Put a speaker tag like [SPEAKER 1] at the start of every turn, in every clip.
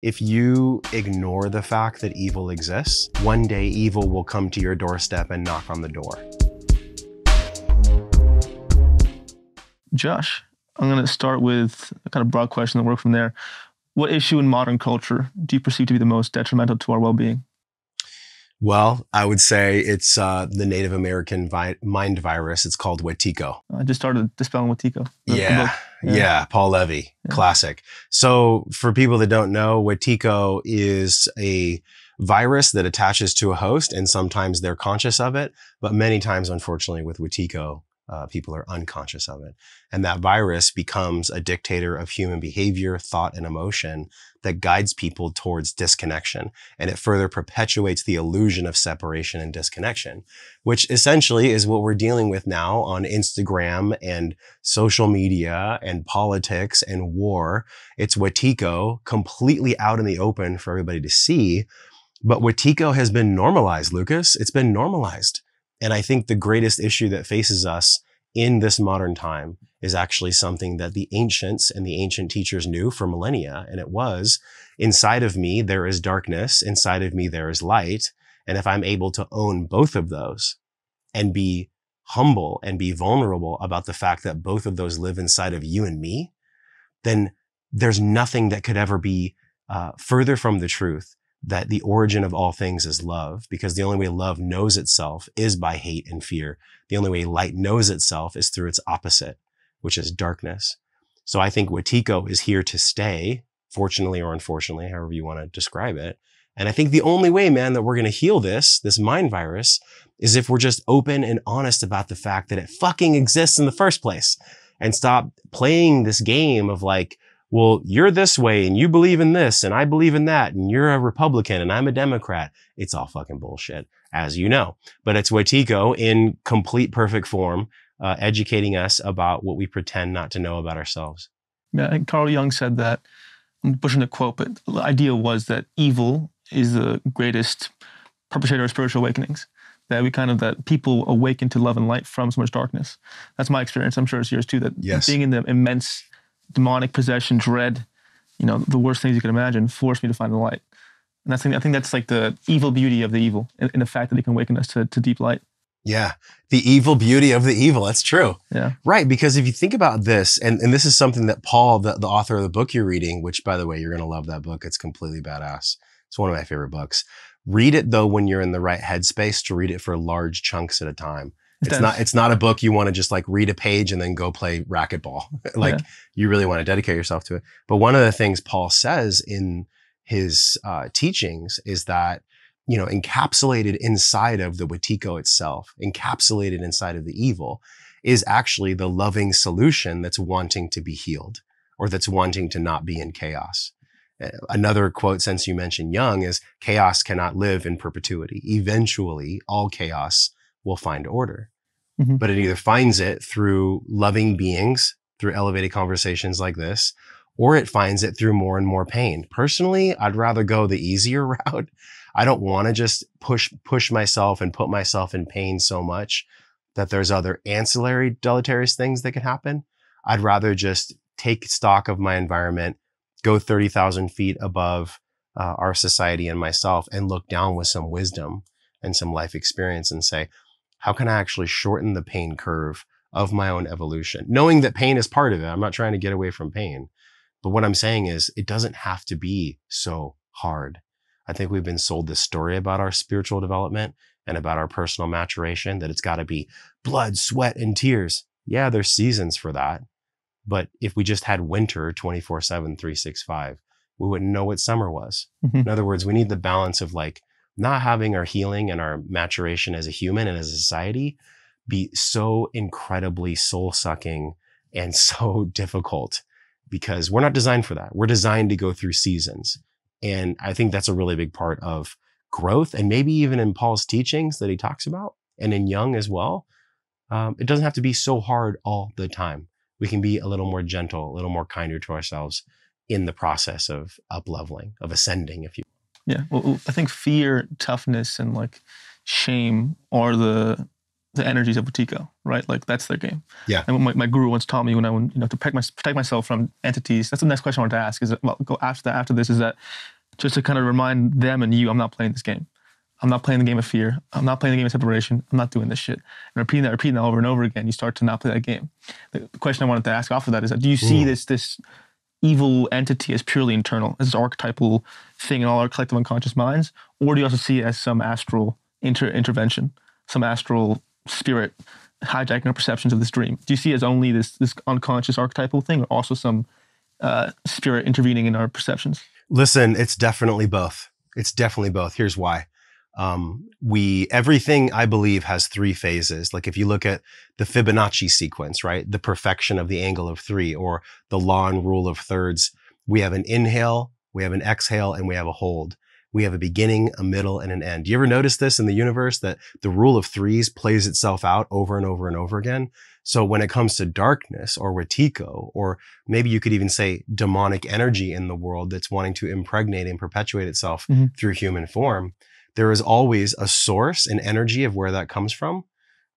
[SPEAKER 1] If you ignore the fact that evil exists, one day evil will come to your doorstep and knock on the door.
[SPEAKER 2] Josh, I'm going to start with a kind of broad question and work from there. What issue in modern culture do you perceive to be the most detrimental to our well-being?
[SPEAKER 1] Well, I would say it's the Native American mind virus. It's called Wetiko.
[SPEAKER 2] I just started dispelling Wetiko.
[SPEAKER 1] Yeah, Paul Levy, classic. So for people that don't know, Wetiko is a virus that attaches to a host, and sometimes they're conscious of it, but many times, unfortunately, with Wetiko, people are unconscious of it. And that virus becomes a dictator of human behavior, thought, and emotion that guides people towards disconnection. And it further perpetuates the illusion of separation and disconnection, which essentially is what we're dealing with now on Instagram and social media and politics and war. It's Wetiko completely out in the open for everybody to see. But Wetiko has been normalized, Lucas. It's been normalized. And I think the greatest issue that faces us in this modern time is actually something that the ancients and the ancient teachers knew for millennia. And it was, inside of me, there is darkness. Inside of me, there is light. And if I'm able to own both of those and be humble and be vulnerable about the fact that both of those live inside of you and me, then there's nothing that could ever be further from the truth that the origin of all things is love, because the only way love knows itself is by hate and fear. The only way light knows itself is through its opposite, which is darkness. So I think Wetiko is here to stay, fortunately or unfortunately, however you want to describe it. And I think the only way, man, that we're going to heal this mind virus is if we're just open and honest about the fact that it fucking exists in the first place, and stop playing this game of like, well, you're this way and you believe in this and I believe in that and you're a Republican and I'm a Democrat. It's all fucking bullshit, as you know. But it's Wetiko in complete perfect form, educating us about what we pretend not to know about ourselves.
[SPEAKER 2] Yeah, I think Carl Jung said that, I'm pushing the quote, but the idea was that evil is the greatest perpetrator of spiritual awakenings. That people awaken to love and light from so much darkness. That's my experience. I'm sure it's yours too, that being in the immense demonic possession, dread, the worst things you can imagine, forced me to find the light. And I think that's like the evil beauty of the evil, in the fact that it can awaken us to deep light.
[SPEAKER 1] Yeah. The evil beauty of the evil. That's true.
[SPEAKER 2] Yeah.
[SPEAKER 1] Right. Because if you think about this, and this is something that Paul, the author of the book you're reading, which by the way, you're going to love that book. It's completely badass. It's one of my favorite books. Read it though when you're in the right headspace to read it for large chunks at a time. It's not a book you want to just like read a page and then go play racquetball. You really want to dedicate yourself to it. But one of the things Paul says in his teachings is that, encapsulated inside of the Wetiko itself, encapsulated inside of the evil, is actually the loving solution that's wanting to be healed, or that's wanting to not be in chaos. Another quote, since you mentioned Jung, is chaos cannot live in perpetuity. Eventually, all chaos will find order. Mm-hmm. But it either finds it through loving beings, through elevated conversations like this, or it finds it through more and more pain. Personally, I'd rather go the easier route. I don't want to just push myself and put myself in pain so much that there's other ancillary deleterious things that can happen. I'd rather just take stock of my environment, go 30,000 feet above our society and myself, and look down with some wisdom and some life experience and say, how can I actually shorten the pain curve of my own evolution? Knowing that pain is part of it. I'm not trying to get away from pain. But what I'm saying is it doesn't have to be so hard. I think we've been sold this story about our spiritual development and about our personal maturation, that it's got to be blood, sweat, and tears. Yeah, there's seasons for that. But if we just had winter 24/7, 365, we wouldn't know what summer was. Mm-hmm. In other words, we need the balance of like not having our healing and our maturation as a human and as a society be so incredibly soul-sucking and so difficult, because we're not designed for that. We're designed to go through seasons. And I think that's a really big part of growth. And maybe even in Paul's teachings that he talks about, and in Jung as well, it doesn't have to be so hard all the time. We can be a little more gentle, a little more kinder to ourselves in the process of up-leveling, of ascending, if you will.
[SPEAKER 2] Yeah, well, I think fear, toughness, and like shame are the the energies of Watiko, right? Like that's their game.
[SPEAKER 1] Yeah.
[SPEAKER 2] And what my guru once taught me when I went, to protect myself from entities. That's the next question I wanted to ask. Is that, well, go after that. After this, is that just to kind of remind them and you, I'm not playing this game. I'm not playing the game of fear. I'm not playing the game of separation. I'm not doing this shit. And repeating that over and over again, you start to not play that game. The question I wanted to ask off of that is that do you see this evil entity as purely internal, as this archetypal thing in all our collective unconscious minds, or do you also see it as some astral intervention, some astral spirit hijacking our perceptions of this dream? Do you see it as only this unconscious archetypal thing, or also some spirit intervening in our perceptions?
[SPEAKER 1] Listen, it's definitely both. It's definitely both. Here's why. Everything I believe has three phases. Like if you look at the Fibonacci sequence, right? The perfection of the angle of three, or the law and rule of thirds. We have an inhale, we have an exhale, and we have a hold. We have a beginning, a middle, and an end. Do you ever notice this in the universe, that the rule of threes plays itself out over and over and over again? So when it comes to darkness or Watiko, or maybe you could even say demonic energy in the world that's wanting to impregnate and perpetuate itself through human form, there is always a source and energy of where that comes from.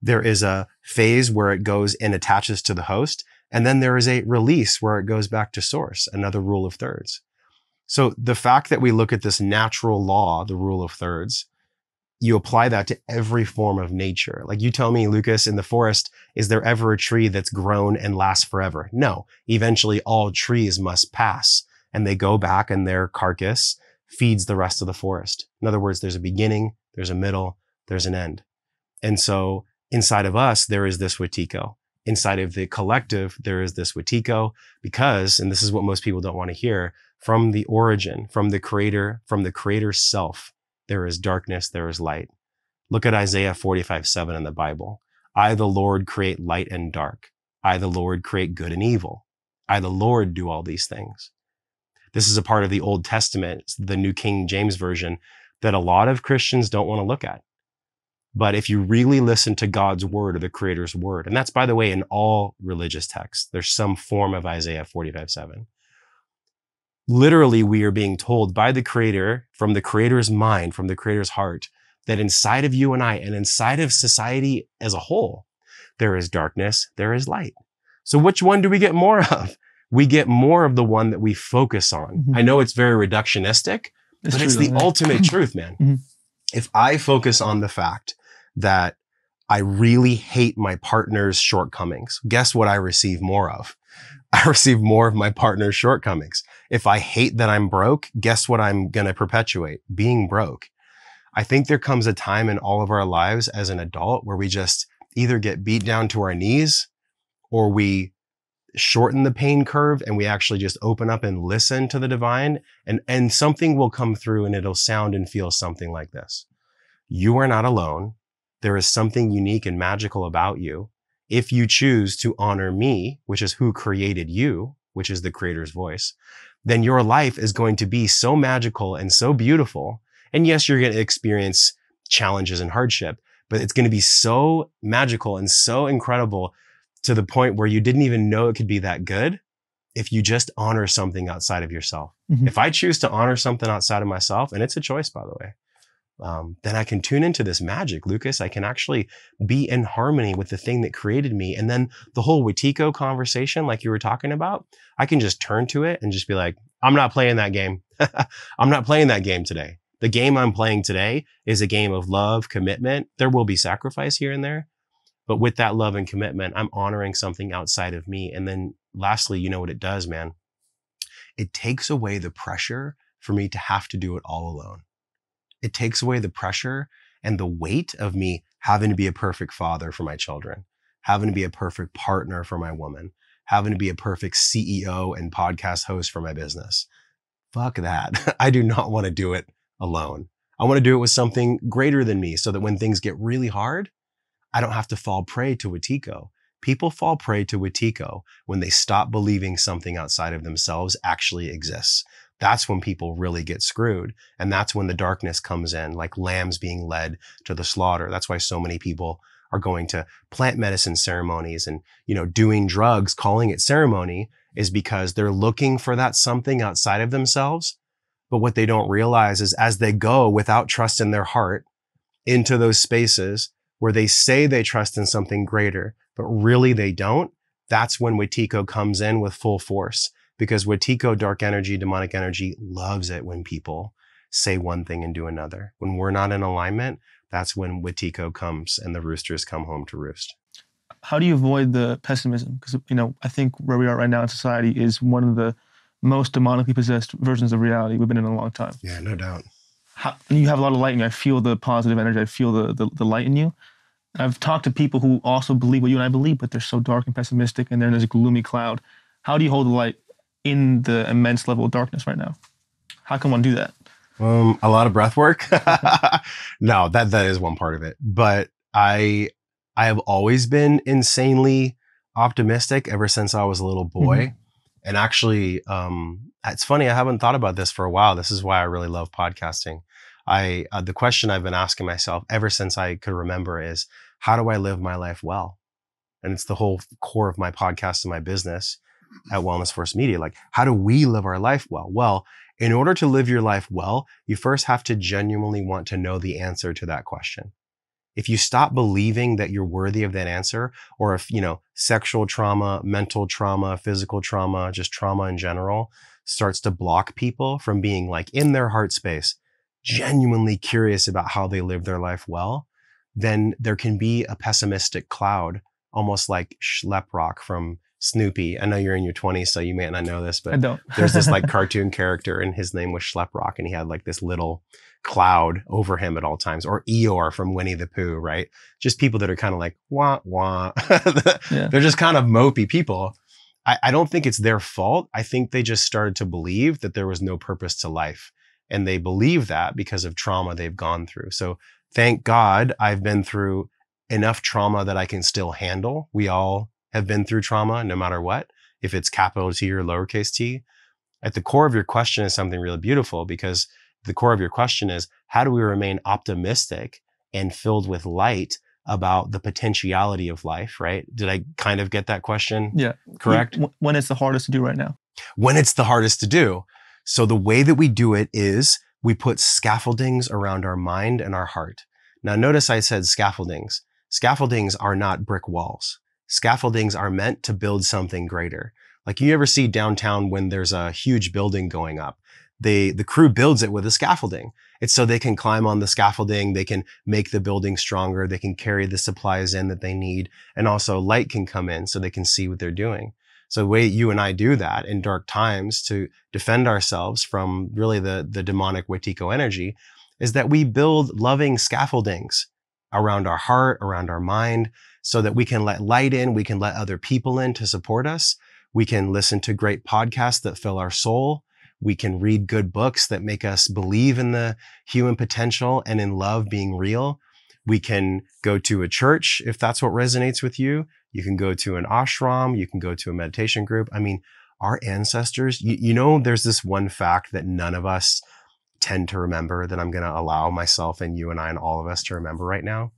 [SPEAKER 1] There is a phase where it goes and attaches to the host. And then there is a release where it goes back to source, another rule of thirds. So the fact that we look at this natural law, the rule of thirds, you apply that to every form of nature. Like you tell me, Lucas, in the forest, is there ever a tree that's grown and lasts forever? No. Eventually all trees must pass, and they go back and their carcass feeds the rest of the forest. In other words, there's a beginning, there's a middle, there's an end. And so inside of us, there is this Watiko. Inside of the collective, there is this Watiko because, and this is what most people don't want to hear, from the origin, from the creator's self, there is darkness, there is light. Look at Isaiah 45:7 in the Bible. I, the Lord, create light and dark. I, the Lord, create good and evil. I, the Lord, do all these things. This is a part of the Old Testament, the New King James Version, that a lot of Christians don't want to look at. But if you really listen to God's word or the Creator's word, and that's, by the way, in all religious texts, there's some form of Isaiah 45:7. Literally, we are being told by the Creator, from the Creator's mind, from the Creator's heart, that inside of you and I, and inside of society as a whole, there is darkness, there is light. So which one do we get more of? We get more of the one that we focus on. I know it's very reductionistic, but it's the ultimate truth, man. If I focus on the fact that I really hate my partner's shortcomings, guess what I receive more of? I receive more of my partner's shortcomings. If I hate that I'm broke, guess what I'm going to perpetuate? Being broke. I think there comes a time in all of our lives as an adult where we just either get beat down to our knees, or we shorten the pain curve and we actually just open up and listen to the divine, and something will come through and it'll sound and feel something like this. You are not alone. There is something unique and magical about you. If you choose to honor me, which is who created you, which is the Creator's voice, then your life is going to be so magical and so beautiful. And yes, you're going to experience challenges and hardship, but it's going to be so magical and so incredible to the point where you didn't even know it could be that good if you just honor something outside of yourself. If I choose to honor something outside of myself, and it's a choice, by the way, then I can tune into this magic, Lucas. I can actually be in harmony with the thing that created me. And then the whole Watiko conversation, like you were talking about, I can just turn to it and just be like, I'm not playing that game. I'm not playing that game today. The game I'm playing today is a game of love, commitment. There will be sacrifice here and there. But with that love and commitment, I'm honoring something outside of me. And then lastly, you know what it does, man? It takes away the pressure for me to have to do it all alone. It takes away the pressure and the weight of me having to be a perfect father for my children, having to be a perfect partner for my woman, having to be a perfect CEO and podcast host for my business. Fuck that. I do not want to do it alone. I want to do it with something greater than me so that when things get really hard, I don't have to fall prey to Watiko. People fall prey to Watiko when they stop believing something outside of themselves actually exists. That's when people really get screwed. And that's when the darkness comes in, like lambs being led to the slaughter. That's why so many people are going to plant medicine ceremonies and, doing drugs, calling it ceremony, is because they're looking for that something outside of themselves. But what they don't realize is as they go without trust in their heart into those spaces where they say they trust in something greater, but really they don't, that's when Wetiko comes in with full force. Because Wetiko, dark energy, demonic energy, loves it when people say one thing and do another. When we're not in alignment, that's when Wetiko comes and the roosters come home to roost.
[SPEAKER 2] How do you avoid the pessimism? Because, I think where we are right now in society is one of the most demonically possessed versions of reality we've been in a long time.
[SPEAKER 1] Yeah, no doubt.
[SPEAKER 2] You have a lot of light in you. I feel the positive energy. I feel the light in you. I've talked to people who also believe what you and I believe, but they're so dark and pessimistic, and they're in this gloomy cloud. How do you hold the light in the immense level of darkness right now? How can one do that?
[SPEAKER 1] A lot of breath work. No, that is one part of it. But I have always been insanely optimistic ever since I was a little boy. Mm-hmm. And actually, it's funny, I haven't thought about this for a while. This is why I really love podcasting. The question I've been asking myself ever since I could remember is, how do I live my life well? And it's the whole core of my podcast and my business at Wellness Force Media. Like, how do we live our life well? Well, in order to live your life well, you first have to genuinely want to know the answer to that question. If you stop believing that you're worthy of that answer, or if, sexual trauma, mental trauma, physical trauma, just trauma in general starts to block people from being like in their heart space, genuinely curious about how they live their life well, then there can be a pessimistic cloud, almost like Schleprock from Snoopy. I know you're in your 20s, so you may not know this, but
[SPEAKER 2] I don't.
[SPEAKER 1] There's this like cartoon character and his name was Schleprock, and he had like this little cloud over him at all times. Or Eeyore from Winnie the Pooh, right? Just people that are kind of like, wah, wah. Yeah. They're just kind of mopey people. I don't think it's their fault. I think they just started to believe that there was no purpose to life. And they believe that because of trauma they've gone through. So thank God I've been through enough trauma that I can still handle. We all have been through trauma, no matter what, if it's capital T or lowercase t. At the core of your question is something really beautiful, because the core of your question is, how do we remain optimistic and filled with light about the potentiality of life, right? Did I kind of get that question?
[SPEAKER 2] Yeah.
[SPEAKER 1] Correct?
[SPEAKER 2] When it's the hardest to do right now?
[SPEAKER 1] When it's the hardest to do. So the way that we do it is we put scaffoldings around our mind and our heart. Now, notice I said scaffoldings. Scaffoldings are not brick walls. Scaffoldings are meant to build something greater. Like, you ever see downtown when there's a huge building going up, the crew builds it with a scaffolding. It's so they can climb on the scaffolding, they can make the building stronger, they can carry the supplies in that they need, and also light can come in so they can see what they're doing. So the way you and I do that in dark times to defend ourselves from really the demonic Wetiko energy is that we build loving scaffoldings around our heart, around our mind, so that we can let light in, we can let other people in to support us. We can listen to great podcasts that fill our soul. We can read good books that make us believe in the human potential and in love being real. We can go to a church if that's what resonates with you. You can go to an ashram. You can go to a meditation group. I mean, our ancestors, there's this one fact that none of us tend to remember that I'm going to allow myself and you and I and all of us to remember right now.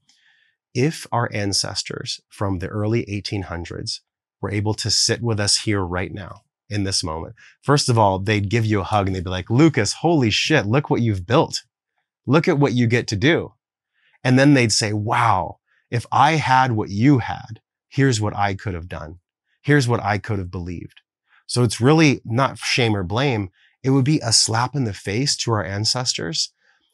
[SPEAKER 1] If our ancestors from the early 1800s were able to sit with us here right now, in this moment, first of all, they'd give you a hug and they'd be like, Lucas, holy shit, look what you've built. Look at what you get to do. And then they'd say, wow, if I had what you had, here's what I could have done. Here's what I could have believed. So it's really not shame or blame. It would be a slap in the face to our ancestors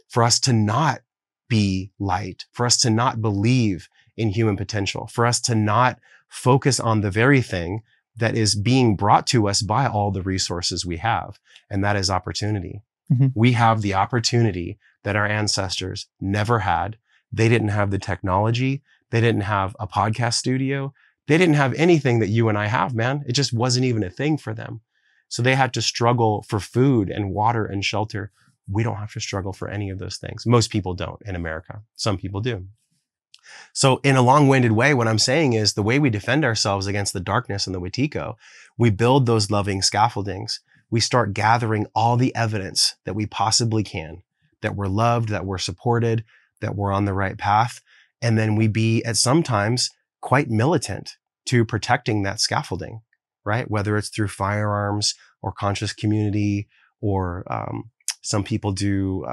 [SPEAKER 1] for us to not be light, for us to not believe in human potential, for us to not focus on the very thing that is being brought to us by all the resources we have, and that is opportunity. Mm-hmm. We have the opportunity that our ancestors never had. They didn't have the technology. They didn't have a podcast studio. They didn't have anything that you and I have, man. It just wasn't even a thing for them. So they had to struggle for food and water and shelter. We don't have to struggle for any of those things. Most people don't in America. Some people do. So in a long-winded way, what I'm saying is the way we defend ourselves against the darkness and the Wetiko, we build those loving scaffoldings. We start gathering all the evidence that we possibly can, that we're loved, that we're supported, that we're on the right path. And then we be at sometimes quite militant to protecting that scaffolding, right? Whether it's through firearms or conscious community, or some people do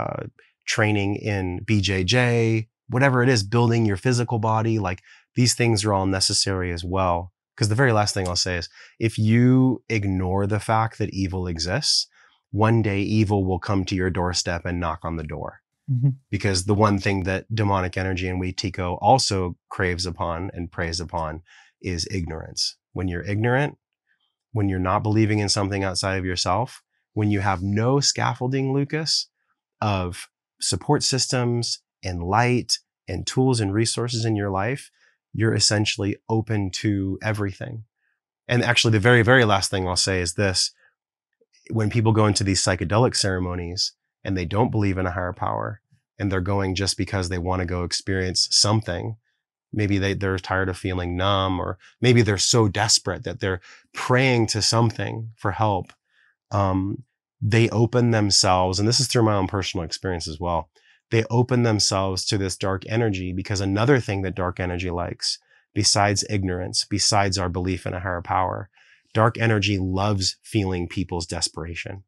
[SPEAKER 1] training in BJJ, whatever it is, building your physical body, like these things are all necessary as well. Because the very last thing I'll say is, if you ignore the fact that evil exists, one day evil will come to your doorstep and knock on the door.
[SPEAKER 2] Mm-hmm.
[SPEAKER 1] Because the one thing that demonic energy and Wetiko also craves upon and preys upon is ignorance. When you're ignorant, when you're not believing in something outside of yourself, when you have no scaffolding, Lucas, of support systems and light and tools and resources in your life, you're essentially open to everything. And actually, the very, very last thing I'll say is this. When people go into these psychedelic ceremonies and they don't believe in a higher power, and they're going just because they want to go experience something, maybe they're tired of feeling numb, or maybe they're so desperate that they're praying to something for help. They open themselves, and this is through my own personal experience as well. They open themselves to this dark energy, because another thing that dark energy likes, besides ignorance, besides our belief in a higher power, dark energy loves feeling people's desperation.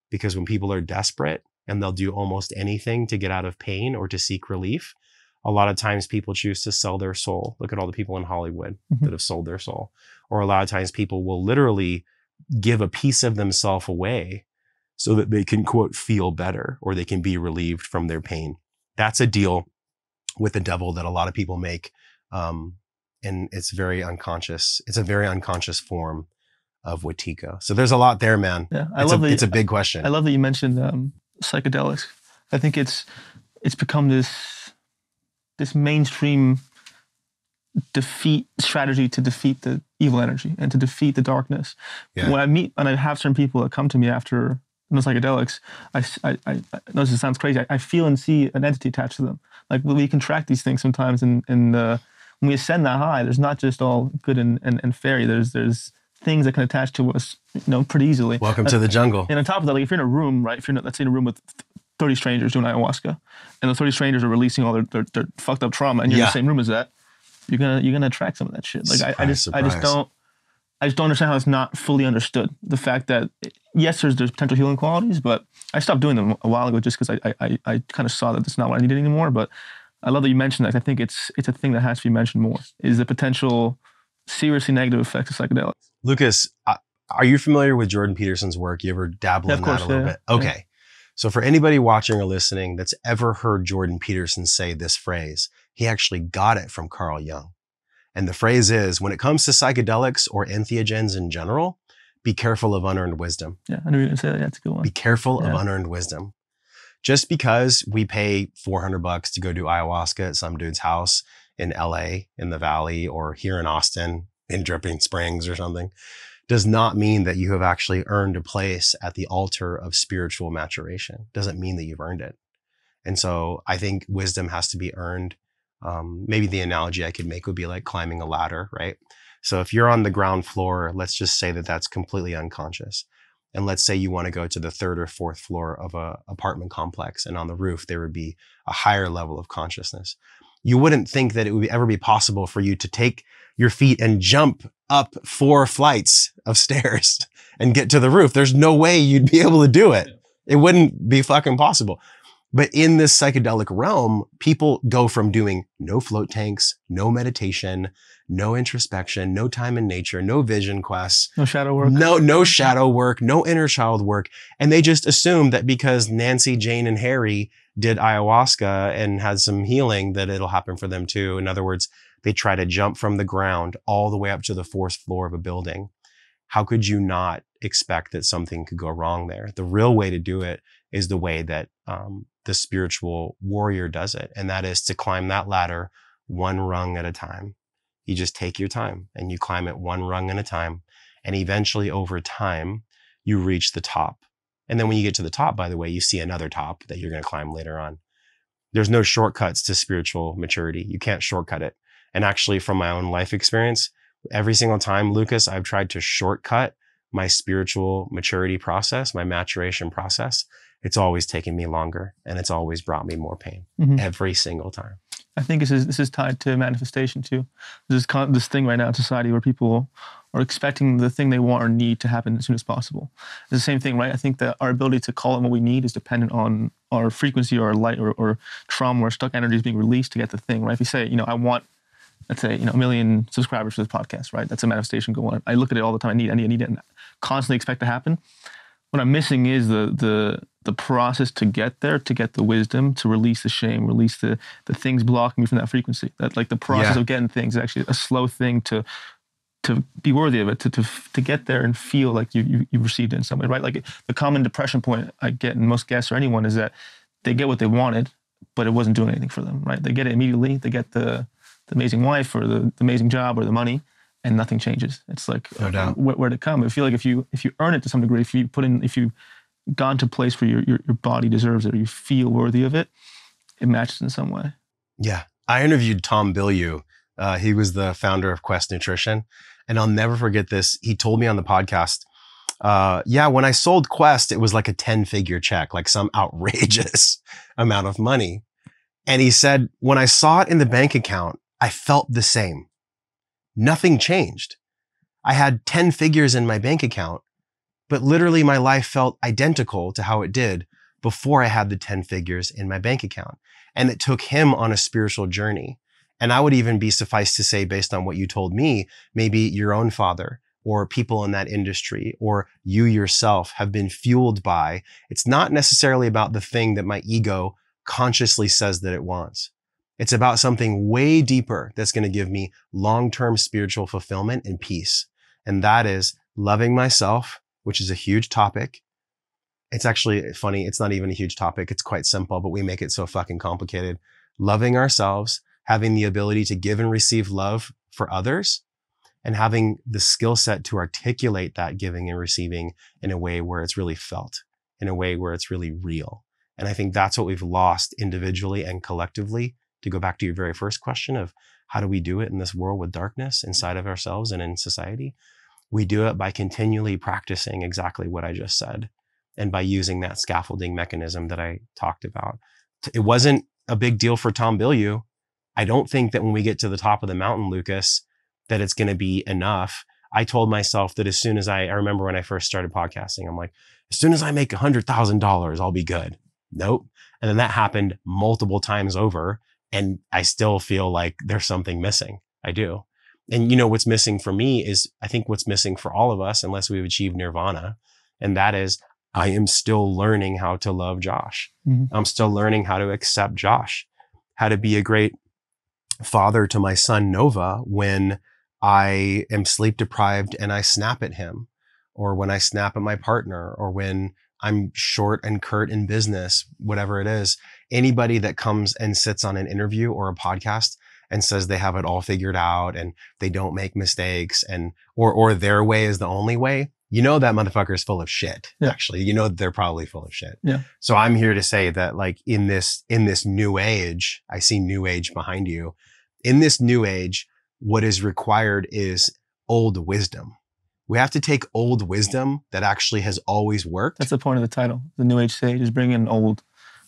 [SPEAKER 1] Because when people are desperate and they'll do almost anything to get out of pain or to seek relief, a lot of times people choose to sell their soul. Look at all the people in Hollywood that have sold their soul. Or a lot of times people will literally give a piece of themselves away so that they can, quote, feel better, or they can be relieved from their pain. That's a deal with the devil that a lot of people make. And it's very unconscious. It's a very unconscious form of Wetiko. So there's a lot there, man.
[SPEAKER 2] Yeah,
[SPEAKER 1] it's a big question.
[SPEAKER 2] I love that you mentioned psychedelics. I think it's become this mainstream strategy to defeat the evil energy and to defeat the darkness. Yeah. When I have certain people that come to me after the psychedelics, I know this sounds crazy. I feel and see an entity attached to them. Like, we can track these things sometimes, and when we ascend that high, there's not just all good and fairy. There's things that can attach to us, pretty easily.
[SPEAKER 1] Welcome to the jungle.
[SPEAKER 2] And on top of that, like, if you're in a room, right? If you're let's say in a room with 30 strangers doing ayahuasca, and the 30 strangers are releasing all their fucked up trauma, and you're in the same room as that, you're gonna attract some of that shit. Like, I just don't understand how it's not fully understood. The fact that, yes, there's potential healing qualities, but I stopped doing them a while ago just because I kind of saw that that's not what I needed anymore. But I love that you mentioned that. I think it's a thing that has to be mentioned more, is the potential seriously negative effects of psychedelics.
[SPEAKER 1] Lucas, are you familiar with Jordan Peterson's work? You ever dabble in that a little bit? Okay. Yeah. So for anybody watching or listening that's ever heard Jordan Peterson say this phrase, he actually got it from Carl Jung. And the phrase is, when it comes to psychedelics or entheogens in general, be careful of unearned wisdom.
[SPEAKER 2] Yeah, I knew you were going to say that. That's a good one.
[SPEAKER 1] Be careful of unearned wisdom. Just because we pay $400 to go do ayahuasca at some dude's house in LA, in the Valley, or here in Austin, in Dripping Springs or something, does not mean that you have actually earned a place at the altar of spiritual maturation. Doesn't mean that you've earned it. And so I think wisdom has to be earned. Maybe the analogy I could make would be like climbing a ladder, right? So if you're on the ground floor, let's just say that that's completely unconscious. And let's say you want to go to the third or fourth floor of an apartment complex, and on the roof, there would be a higher level of consciousness. You wouldn't think that it would ever be possible for you to take your feet and jump up 4 flights of stairs and get to the roof. There's no way you'd be able to do it. It wouldn't be fucking possible. But in this psychedelic realm, people go from doing no float tanks, no meditation, no introspection, no time in nature, no vision quests,
[SPEAKER 2] no shadow work,
[SPEAKER 1] no shadow work, no inner child work. And they just assume that because Nancy, Jane, and Harry did ayahuasca and had some healing, that it'll happen for them too. In other words, they try to jump from the ground all the way up to the 4th floor of a building. How could you not expect that something could go wrong there? The real way to do it is the way that the spiritual warrior does it. And that is to climb that ladder one rung at a time. You just take your time and you climb it one rung at a time. And eventually over time, you reach the top. And then when you get to the top, by the way, you see another top that you're going to climb later on. There's no shortcuts to spiritual maturity. You can't shortcut it. And actually, from my own life experience, every single time, Lucas, I've tried to shortcut my spiritual maturity process, my maturation process. It's always taken me longer, and it's always brought me more pain every single time.
[SPEAKER 2] I think this is tied to manifestation too. There's this thing right now in society where people are expecting the thing they want or need to happen as soon as possible. It's the same thing, right? I think that our ability to call it what we need is dependent on our frequency or our light or trauma or stuck energy is being released to get the thing, right? If you say, I want, let's say, 1 million subscribers for this podcast, right? That's a manifestation goal. I look at it all the time. I need it, and constantly expect to happen. What I'm missing is the process to get there, to get the wisdom, to release the shame, release the things blocking me from that frequency. That like the process of getting things is actually a slow thing to be worthy of it, to get there and feel like you've received it in some way, right? Like the common depression point I get in most guests or anyone is that they get what they wanted, but it wasn't doing anything for them, right? They get it immediately. They get the amazing wife or the amazing job or the money, and nothing changes. It's like,
[SPEAKER 1] no doubt.
[SPEAKER 2] Where to come? I feel like if you earn it to some degree, if you've gone to a place where your body deserves it or you feel worthy of it, it matches in some way.
[SPEAKER 1] Yeah. I interviewed Tom Bilyeu. He was the founder of Quest Nutrition. And I'll never forget this. He told me on the podcast, when I sold Quest, it was like a 10-figure check, like some outrageous amount of money. And he said, when I saw it in the bank account, I felt the same. Nothing changed. I had 10 figures in my bank account, but literally my life felt identical to how it did before I had the 10 figures in my bank account. And it took him on a spiritual journey. And I would even be suffice to say, based on what you told me, maybe your own father or people in that industry or you yourself have been fueled by, it's not necessarily about the thing that my ego consciously says that it wants. It's about something way deeper that's going to give me long-term spiritual fulfillment and peace. And that is loving myself, which is a huge topic. It's actually funny. It's not even a huge topic. It's quite simple, but we make it so fucking complicated. Loving ourselves, having the ability to give and receive love for others, and having the skill set to articulate that giving and receiving in a way where it's really felt, in a way where it's really real. And I think that's what we've lost individually and collectively. To go back to your very first question of how do we do it in this world with darkness inside of ourselves and in society? We do it by continually practicing exactly what I just said and by using that scaffolding mechanism that I talked about. It wasn't a big deal for Tom Bilyeu. I don't think that when we get to the top of the mountain, Lucas, that it's going to be enough. I told myself that as soon as I remember when I first started podcasting, I'm like, as soon as I make $100,000, I'll be good. Nope. And then that happened multiple times over. And I still feel like there's something missing. I do. And what's missing for me is, I think what's missing for all of us, unless we've achieved nirvana, and that is, I am still learning how to love Josh. Mm-hmm. I'm still learning how to accept Josh, how to be a great father to my son Nova when I am sleep deprived and I snap at him, or when I snap at my partner, or when I'm short and curt in business, whatever it is. Anybody that comes and sits on an interview or a podcast and says they have it all figured out and they don't make mistakes and or their way is the only way, that motherfucker is full of shit. Yeah. Actually, they're probably full of shit.
[SPEAKER 2] Yeah.
[SPEAKER 1] So I'm here to say that, like, in this new age, I see new age behind you. In this new age, what is required is old wisdom. We have to take old wisdom that actually has always worked.
[SPEAKER 2] That's the point of the title. The New Age Sage is bringing old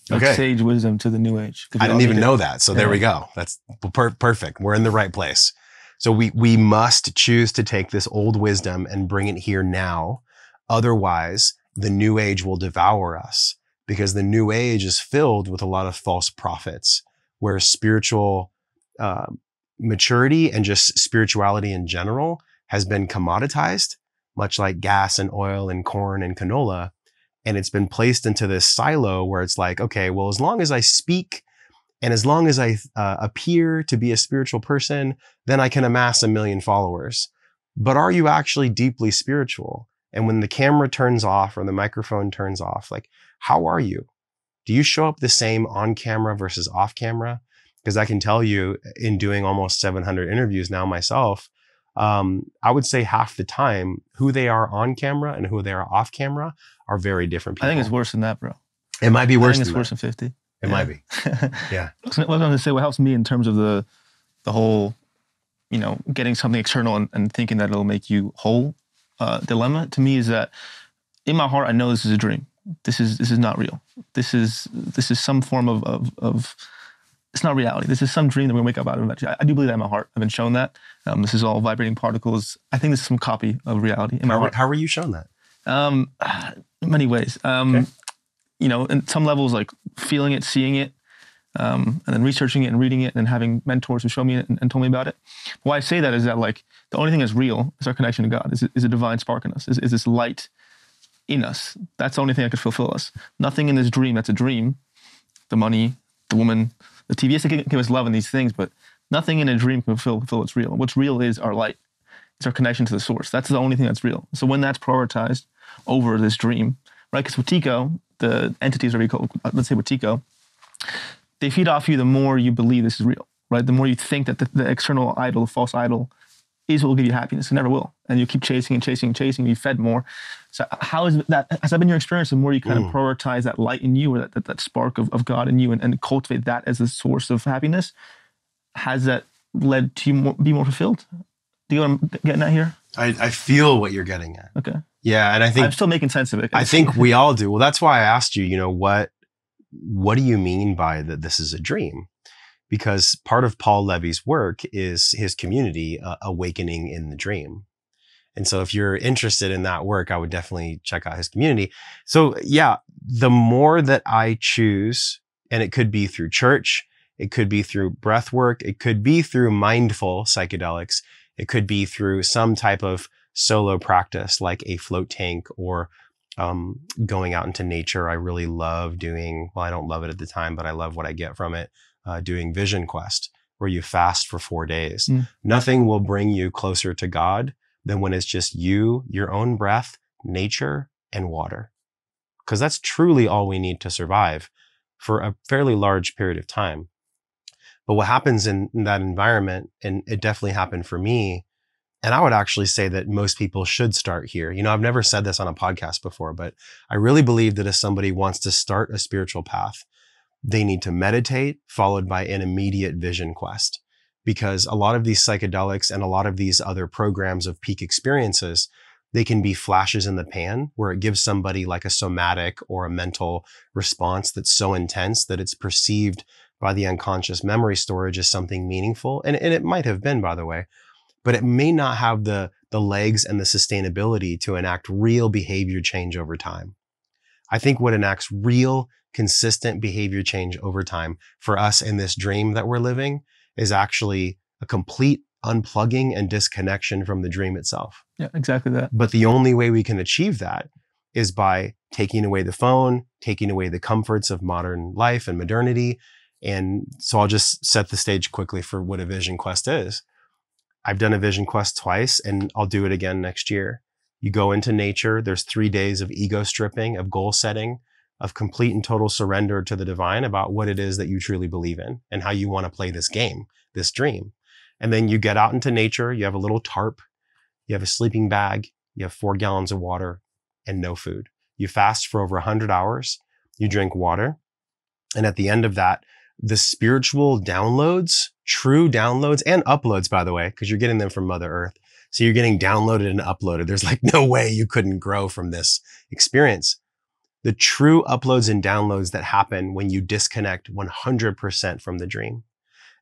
[SPEAKER 2] sage wisdom to the New Age.
[SPEAKER 1] I didn't even know that. So there we go. That's perfect. We're in the right place. So we must choose to take this old wisdom and bring it here now. Otherwise, the New Age will devour us, because the New Age is filled with a lot of false prophets, where spiritual maturity and just spirituality in general has been commoditized, much like gas and oil and corn and canola. And it's been placed into this silo where it's like, okay, well, as long as I speak and as long as I appear to be a spiritual person, then I can amass 1 million followers. But are you actually deeply spiritual? And when the camera turns off or the microphone turns off, like, how are you? Do you show up the same on camera versus off camera? Because I can tell you, in doing almost 700 interviews now myself, I would say half the time who they are on camera and who they are off camera are very different people.
[SPEAKER 2] I think it's worse than that, bro.
[SPEAKER 1] It might be worse.
[SPEAKER 2] I think it's worse than 50.
[SPEAKER 1] It might be. Yeah.
[SPEAKER 2] What I was going to say, what helps me in terms of the whole, getting something external and thinking that it'll make you whole dilemma to me is that in my heart, I know this is a dream. This is not real. This is some form of it's not reality. This is some dream that we're going to wake up out of eventually. I do believe that in my heart. I've been shown that. This is all vibrating particles. I think this is some copy of reality in my heart.
[SPEAKER 1] How were you shown that?
[SPEAKER 2] In many ways.
[SPEAKER 1] Okay.
[SPEAKER 2] You know, in some levels, like feeling it, seeing it, and then researching it and reading it and having mentors who show me it and told me about it. Why I say that is that, like, the only thing that's real is our connection to God, is a divine spark in us, is this light in us. That's the only thing that could fulfill us. Nothing in this dream that's a dream, the money, the woman, the TV, yes, it can give us love and these things, but nothing in a dream can fulfill what's real. What's real is our light. It's our connection to the source. That's the only thing that's real. So when that's prioritized over this dream, right? Because Wetiko, the entities that we call, let's say Wetiko, they feed off you the more you believe this is real, right? The more you think that the external idol, the false idol, is what will give you happiness. It never will. And you keep chasing and chasing and chasing, and you fed more. So how is that, has that been your experience? The more you kind of prioritize that light in you, or that spark of God in you, and cultivate that as a source of happiness, has that led to you be more fulfilled? Do you know what I'm getting at here?
[SPEAKER 1] I feel what you're getting at.
[SPEAKER 2] Okay.
[SPEAKER 1] Yeah, and I think
[SPEAKER 2] I'm still making sense of it.
[SPEAKER 1] I think we all do. Well, that's why I asked you, you know, what do you mean by that this is a dream? Because part of Paul Levy's work is his community awakening in the dream. And so if you're interested in that work, I would definitely check out his community. So yeah, the more that I choose, and it could be through church, it could be through breath work, it could be through mindful psychedelics, it could be through some type of solo practice like a float tank or going out into nature. I really love doing, well, I don't love it at the time, but I love what I get from it, doing Vision Quest, where you fast for 4 days. Nothing will bring you closer to God than when it's just you, your own breath, nature, and water. Because that's truly all we need to survive for a fairly large period of time. But what happens in that environment, and it definitely happened for me, and I would actually say that most people should start here. You know, I've never said this on a podcast before, but I really believe that if somebody wants to start a spiritual path, they need to meditate, followed by an immediate vision quest. Because a lot of these psychedelics and a lot of these other programs of peak experiences, they can be flashes in the pan where it gives somebody like a somatic or a mental response that's so intense that it's perceived by the unconscious memory storage as something meaningful. And it might have been, by the way, but it may not have the legs and the sustainability to enact real behavior change over time. I think what enacts real, consistent behavior change over time for us in this dream that we're living is actually a complete unplugging and disconnection from the dream itself.
[SPEAKER 2] Yeah, exactly that.
[SPEAKER 1] But the only way we can achieve that is by taking away the phone, taking away the comforts of modern life and modernity. And so I'll just set the stage quickly for what a vision quest is. I've done a vision quest twice, and I'll do it again next year. You go into nature. There's 3 days of ego stripping, of goal setting, of complete and total surrender to the divine about what it is that you truly believe in and how you want to play this game, this dream. And then you get out into nature. You have a little tarp. You have a sleeping bag. You have 4 gallons of water and no food. You fast for over 100 hours. You drink water. And at the end of that, the spiritual downloads, true downloads and uploads, by the way, because you're getting them from Mother Earth. So you're getting downloaded and uploaded. There's like no way you couldn't grow from this experience. The true uploads and downloads that happen when you disconnect 100% from the dream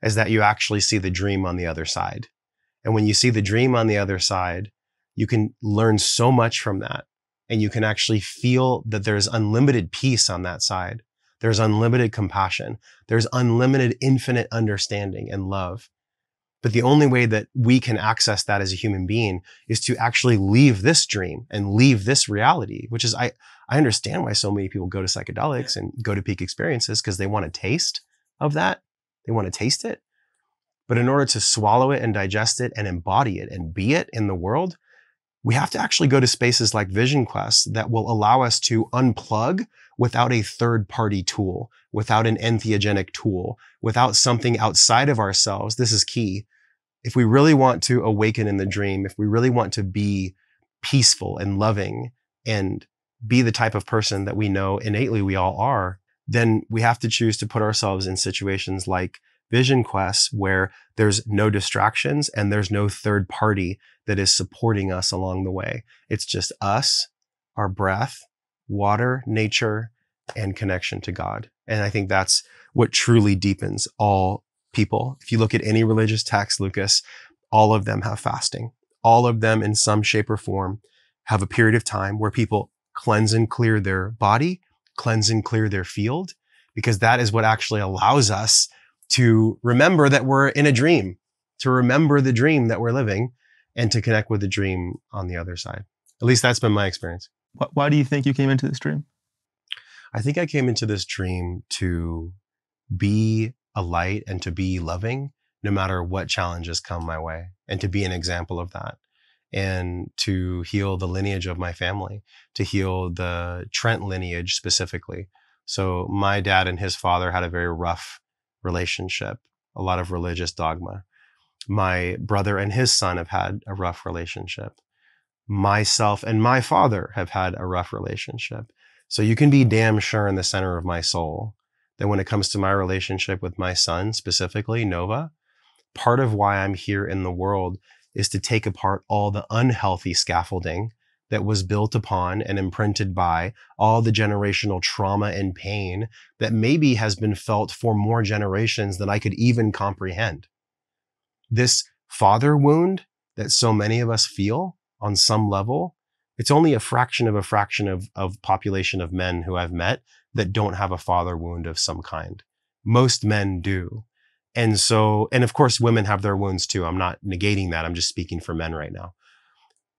[SPEAKER 1] is that you actually see the dream on the other side. And when you see the dream on the other side, you can learn so much from that. And you can actually feel that there's unlimited peace on that side. There's unlimited compassion. There's unlimited infinite understanding and love. But the only way that we can access that as a human being is to actually leave this dream and leave this reality, which is, I understand why so many people go to psychedelics and go to peak experiences, because they want a taste of that. They want to taste it. But in order to swallow it and digest it and embody it and be it in the world, we have to actually go to spaces like Vision Quest that will allow us to unplug without a third-party tool, without an entheogenic tool, without something outside of ourselves. This is key. If we really want to awaken in the dream, if we really want to be peaceful and loving and be the type of person that we know innately we all are, then we have to choose to put ourselves in situations like Vision Quest where there's no distractions and there's no third party that is supporting us along the way. It's just us, our breath, water, nature, and connection to God. And I think that's what truly deepens all people. If you look at any religious text, Lucas, all of them have fasting. All of them in some shape or form have a period of time where people cleanse and clear their body, cleanse and clear their field, because that is what actually allows us to remember that we're in a dream, to remember the dream that we're living, and to connect with the dream on the other side. At least that's been my experience.
[SPEAKER 2] Why do you think you came into this dream?
[SPEAKER 1] I think I came into this dream to be a light and to be loving no matter what challenges come my way, and to be an example of that, and to heal the lineage of my family, to heal the Trent lineage specifically. So my dad and his father had a very rough relationship, a lot of religious dogma. My brother and his son have had a rough relationship. Myself and my father have had a rough relationship. So you can be damn sure in the center of my soul that when it comes to my relationship with my son, specifically Nova, part of why I'm here in the world is to take apart all the unhealthy scaffolding that was built upon and imprinted by all the generational trauma and pain that maybe has been felt for more generations than I could even comprehend. This father wound that so many of us feel on some level, it's only a fraction of population of men who I've met that don't have a father wound of some kind. Most men do. And so, and of course, women have their wounds too. I'm not negating that. I'm just speaking for men right now.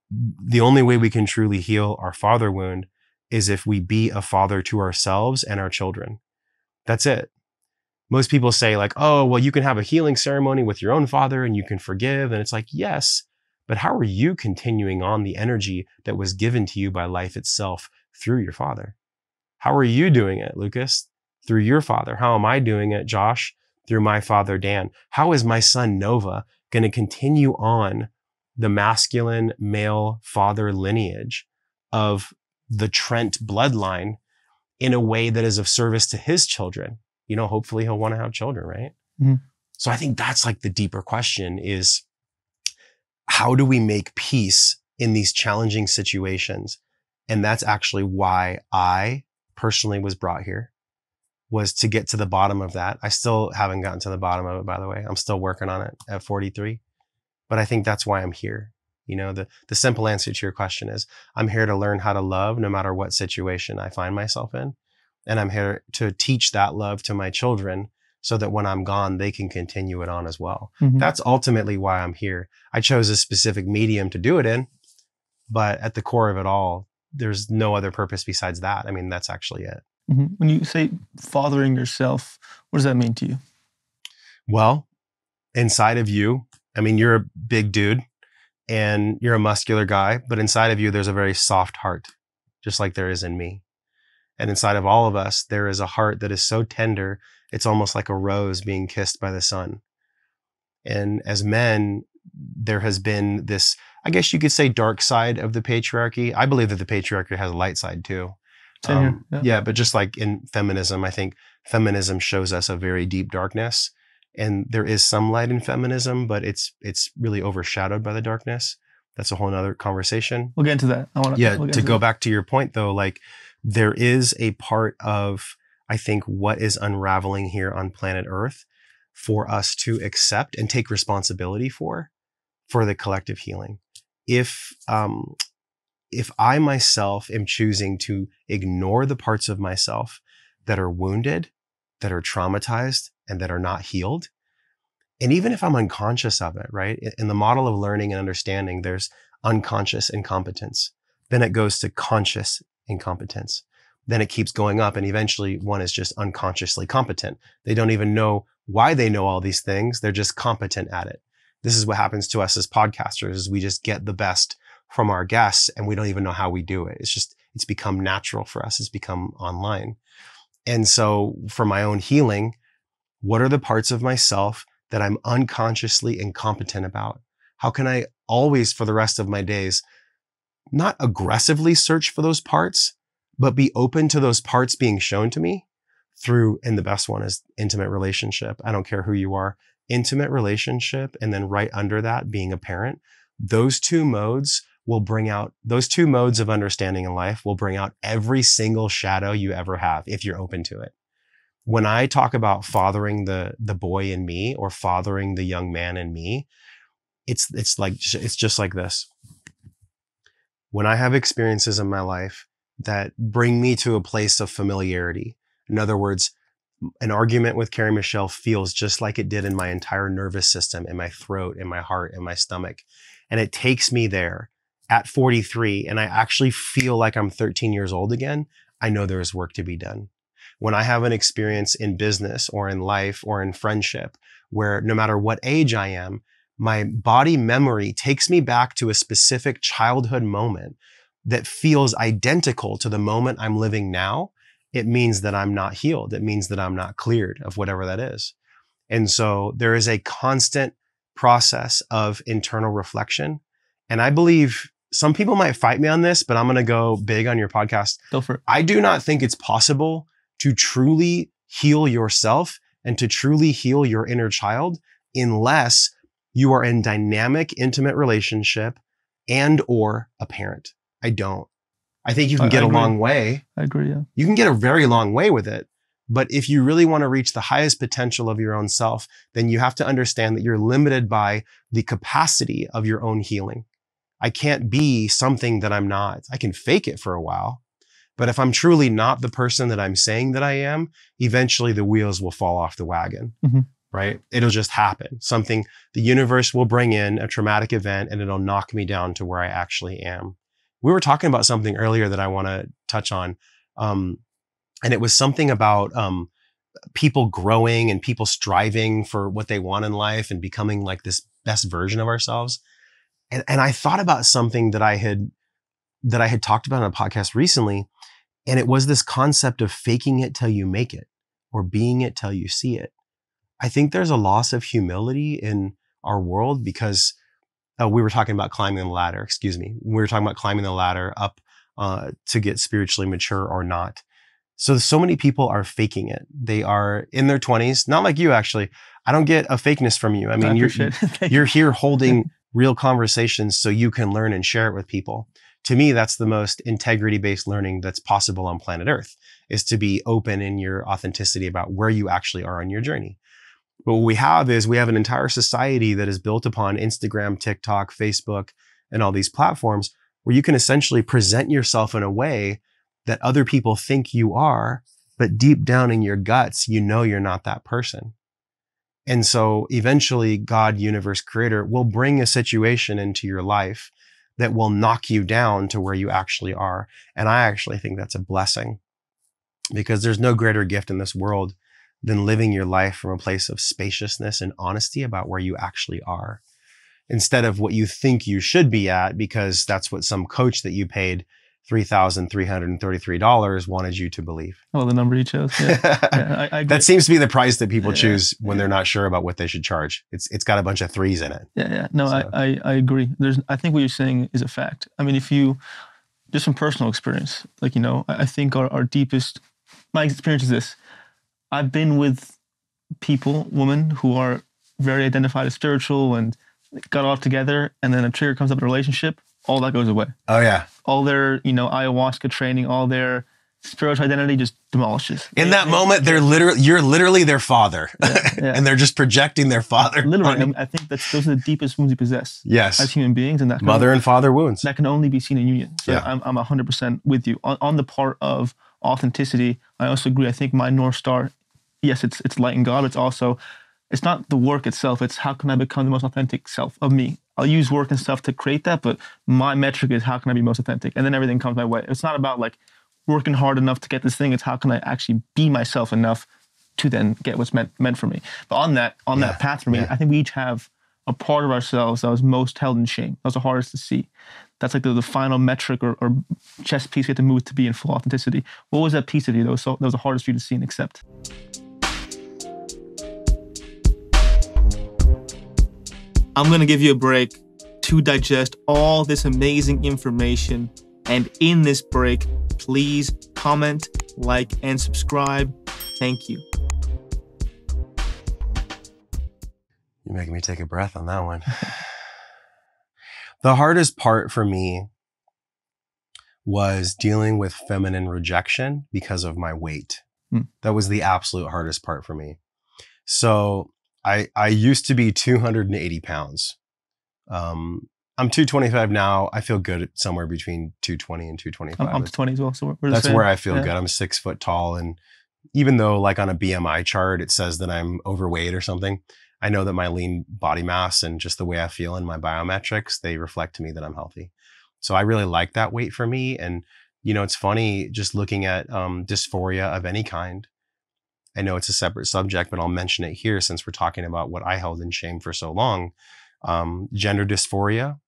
[SPEAKER 1] The only way we can truly heal our father wound is if we be a father to ourselves and our children. That's it. Most people say like, oh, well, you can have a healing ceremony with your own father and you can forgive. And it's like, yes, but how are you continuing on the energy that was given to you by life itself through your father? How are you doing it, Lucas? Through your father. How am I doing it, Josh? Through my father, Dan. How is my son, Nova, going to continue on the masculine male father lineage of the Trent bloodline in a way that is of service to his children? You know, hopefully he'll want to have children, right? Mm-hmm. So I think that's like the deeper question is, how do we make peace in these challenging situations? And that's actually why I personally was brought here, was to get to the bottom of that. I still haven't gotten to the bottom of it, by the way. I'm still working on it at 43. But I think that's why I'm here. You know, the simple answer to your question is, I'm here to learn how to love no matter what situation I find myself in. And I'm here to teach that love to my children so that when I'm gone, they can continue it on as well. Mm-hmm. That's ultimately why I'm here. I chose a specific medium to do it in, but at the core of it all, there's no other purpose besides that. I mean, that's actually it.
[SPEAKER 2] Mm-hmm. When you say fathering yourself, what does that mean to you?
[SPEAKER 1] Well, inside of you, I mean, you're a big dude and you're a muscular guy, but inside of you, there's a very soft heart, just like there is in me. And inside of all of us, there is a heart that is so tender, it's almost like a rose being kissed by the sun. And as men, there has been this, I guess you could say, dark side of the patriarchy. I believe that the patriarchy has a light side too. Yeah, but just like in feminism, I think feminism shows us a very deep darkness. And there is some light in feminism, but it's really overshadowed by the darkness. That's a whole nother conversation.
[SPEAKER 2] We'll get into that.
[SPEAKER 1] To go back to your point though, like there is a part of, I think, what is unraveling here on planet Earth for us to accept and take responsibility for the collective healing. If I myself am choosing to ignore the parts of myself that are wounded, that are traumatized, and that are not healed, and even if I'm unconscious of it, right? In the model of learning and understanding, there's unconscious incompetence. Then it goes to conscious incompetence. Then it keeps going up, and eventually one is just unconsciously competent. They don't even know why they know all these things. They're just competent at it. This is what happens to us as podcasters, is we just get the best from our guests and we don't even know how we do it. It's become natural for us. It's become online. And so for my own healing, what are the parts of myself that I'm unconsciously incompetent about? How can I always, for the rest of my days, not aggressively search for those parts, but be open to those parts being shown to me through, and the best one is intimate relationship. I don't care who you are, intimate relationship. And then right under that, being a parent. Those two modes of understanding in life will bring out every single shadow you ever have if you're open to it. when I talk about fathering the boy in me or fathering the young man in me, it's just like this. When I have experiences in my life that bring me to a place of familiarity, in other words, an argument with Carrie Michelle feels just like it did in my entire nervous system, in my throat, in my heart, in my stomach. And it takes me there at 43, and I actually feel like I'm 13 years old again. I know there is work to be done. When I have an experience in business or in life or in friendship, where no matter what age I am, my body memory takes me back to a specific childhood moment that feels identical to the moment I'm living now, it means that I'm not healed. It means that I'm not cleared of whatever that is. And so there is a constant process of internal reflection. And I believe some people might fight me on this, but I'm going to go big on your podcast.
[SPEAKER 2] Go for it.
[SPEAKER 1] I do not think it's possible to truly heal yourself and to truly heal your inner child unless you are in dynamic, intimate relationship and or a parent. I don't. I think you can get a long way.
[SPEAKER 2] I agree, yeah.
[SPEAKER 1] You can get a very long way with it. But if you really want to reach the highest potential of your own self, then you have to understand that you're limited by the capacity of your own healing. I can't be something that I'm not. I can fake it for a while. But if I'm truly not the person that I'm saying that I am, eventually the wheels will fall off the wagon, right? It'll just happen. Something, the universe will bring in a traumatic event and it'll knock me down to where I actually am. We were talking about something earlier that I want to touch on. And it was something about people growing and people striving for what they want in life and becoming like this best version of ourselves. And I thought about something that I had talked about on a podcast recently. And it was this concept of faking it till you make it or being it till you see it. I think there's a loss of humility in our world because we were talking about climbing the ladder, excuse me. We were talking about climbing the ladder up to get spiritually mature or not. So many people are faking it. They are in their 20s, not like you actually. I don't get a fakeness from you. I mean, you're here holding real conversations so you can learn and share it with people. To me, that's the most integrity-based learning that's possible on planet Earth, is to be open in your authenticity about where you actually are on your journey. But what we have an entire society that is built upon Instagram, TikTok, Facebook, and all these platforms where you can essentially present yourself in a way that other people think you are, but deep down in your guts, you know you're not that person. And so eventually God, universe, creator will bring a situation into your life that will knock you down to where you actually are. And I actually think that's a blessing because there's no greater gift in this world than living your life from a place of spaciousness and honesty about where you actually are, instead of what you think you should be at, because that's what some coach that you paid $3,333 wanted you to believe.
[SPEAKER 2] Oh, the number you chose. Yeah. I
[SPEAKER 1] that seems to be the price that people choose when they're not sure about what they should charge. It's got a bunch of threes in it.
[SPEAKER 2] Yeah. No, so. I agree. I think what you're saying is a fact. I mean, if you, just from personal experience, like, you know, I think our deepest, my experience is this. I've been with people, women who are very identified as spiritual and got all together, and then a trigger comes up in a relationship, all that goes away.
[SPEAKER 1] Oh yeah.
[SPEAKER 2] All their, ayahuasca training, all their spiritual identity just demolishes.
[SPEAKER 1] In that moment, you're literally their father. Yeah. And they're just projecting their father.
[SPEAKER 2] Literally, I think those are the deepest wounds we possess.
[SPEAKER 1] Yes.
[SPEAKER 2] As human beings, and that
[SPEAKER 1] mother and father wounds.
[SPEAKER 2] That can only be seen in union. So yeah. I'm 100% with you. On the part of authenticity, I also agree. I think my North Star, yes, it's light and God. It's not the work itself. It's how can I become the most authentic self of me? I'll use work and stuff to create that, but my metric is how can I be most authentic? And then everything comes my way. It's not about like working hard enough to get this thing. It's how can I actually be myself enough to then get what's meant for me. But on that path for me, I think we each have a part of ourselves that was most held in shame. That was the hardest to see. That's like the final metric or chess piece we have to move to be in full authenticity. What was that piece of you that was the hardest for you to see and accept? I'm going to give you a break to digest all this amazing information. And in this break, please comment, like, and subscribe. Thank you.
[SPEAKER 1] You're making me take a breath on that one. The hardest part for me was dealing with feminine rejection because of my weight. That was the absolute hardest part for me. So I used to be 280 pounds. I'm 225 now. I feel good at somewhere between 220 and 225.
[SPEAKER 2] I'm 220 as well. So we're
[SPEAKER 1] that's where I feel good. I'm 6 foot tall. And even though like on a BMI chart, it says that I'm overweight or something, I know that my lean body mass and just the way I feel in my biometrics, they reflect to me that I'm healthy. So I really like that weight for me. And, you know, it's funny just looking at dysphoria of any kind. I know it's a separate subject, but I'll mention it here since we're talking about what I held in shame for so long. Gender dysphoria,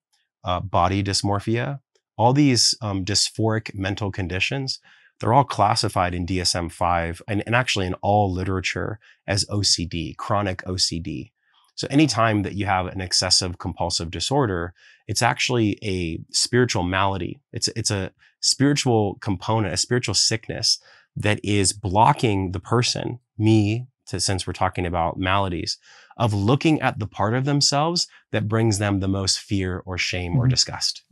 [SPEAKER 1] body dysmorphia, all these dysphoric mental conditions, they're all classified in DSM-5 and actually in all literature as OCD, chronic OCD. So anytime that you have an excessive compulsive disorder, it's actually a spiritual malady. It's a spiritual component, a spiritual sickness that is blocking the person, me, since we're talking about maladies, of looking at the part of themselves that brings them the most fear or shame or disgust.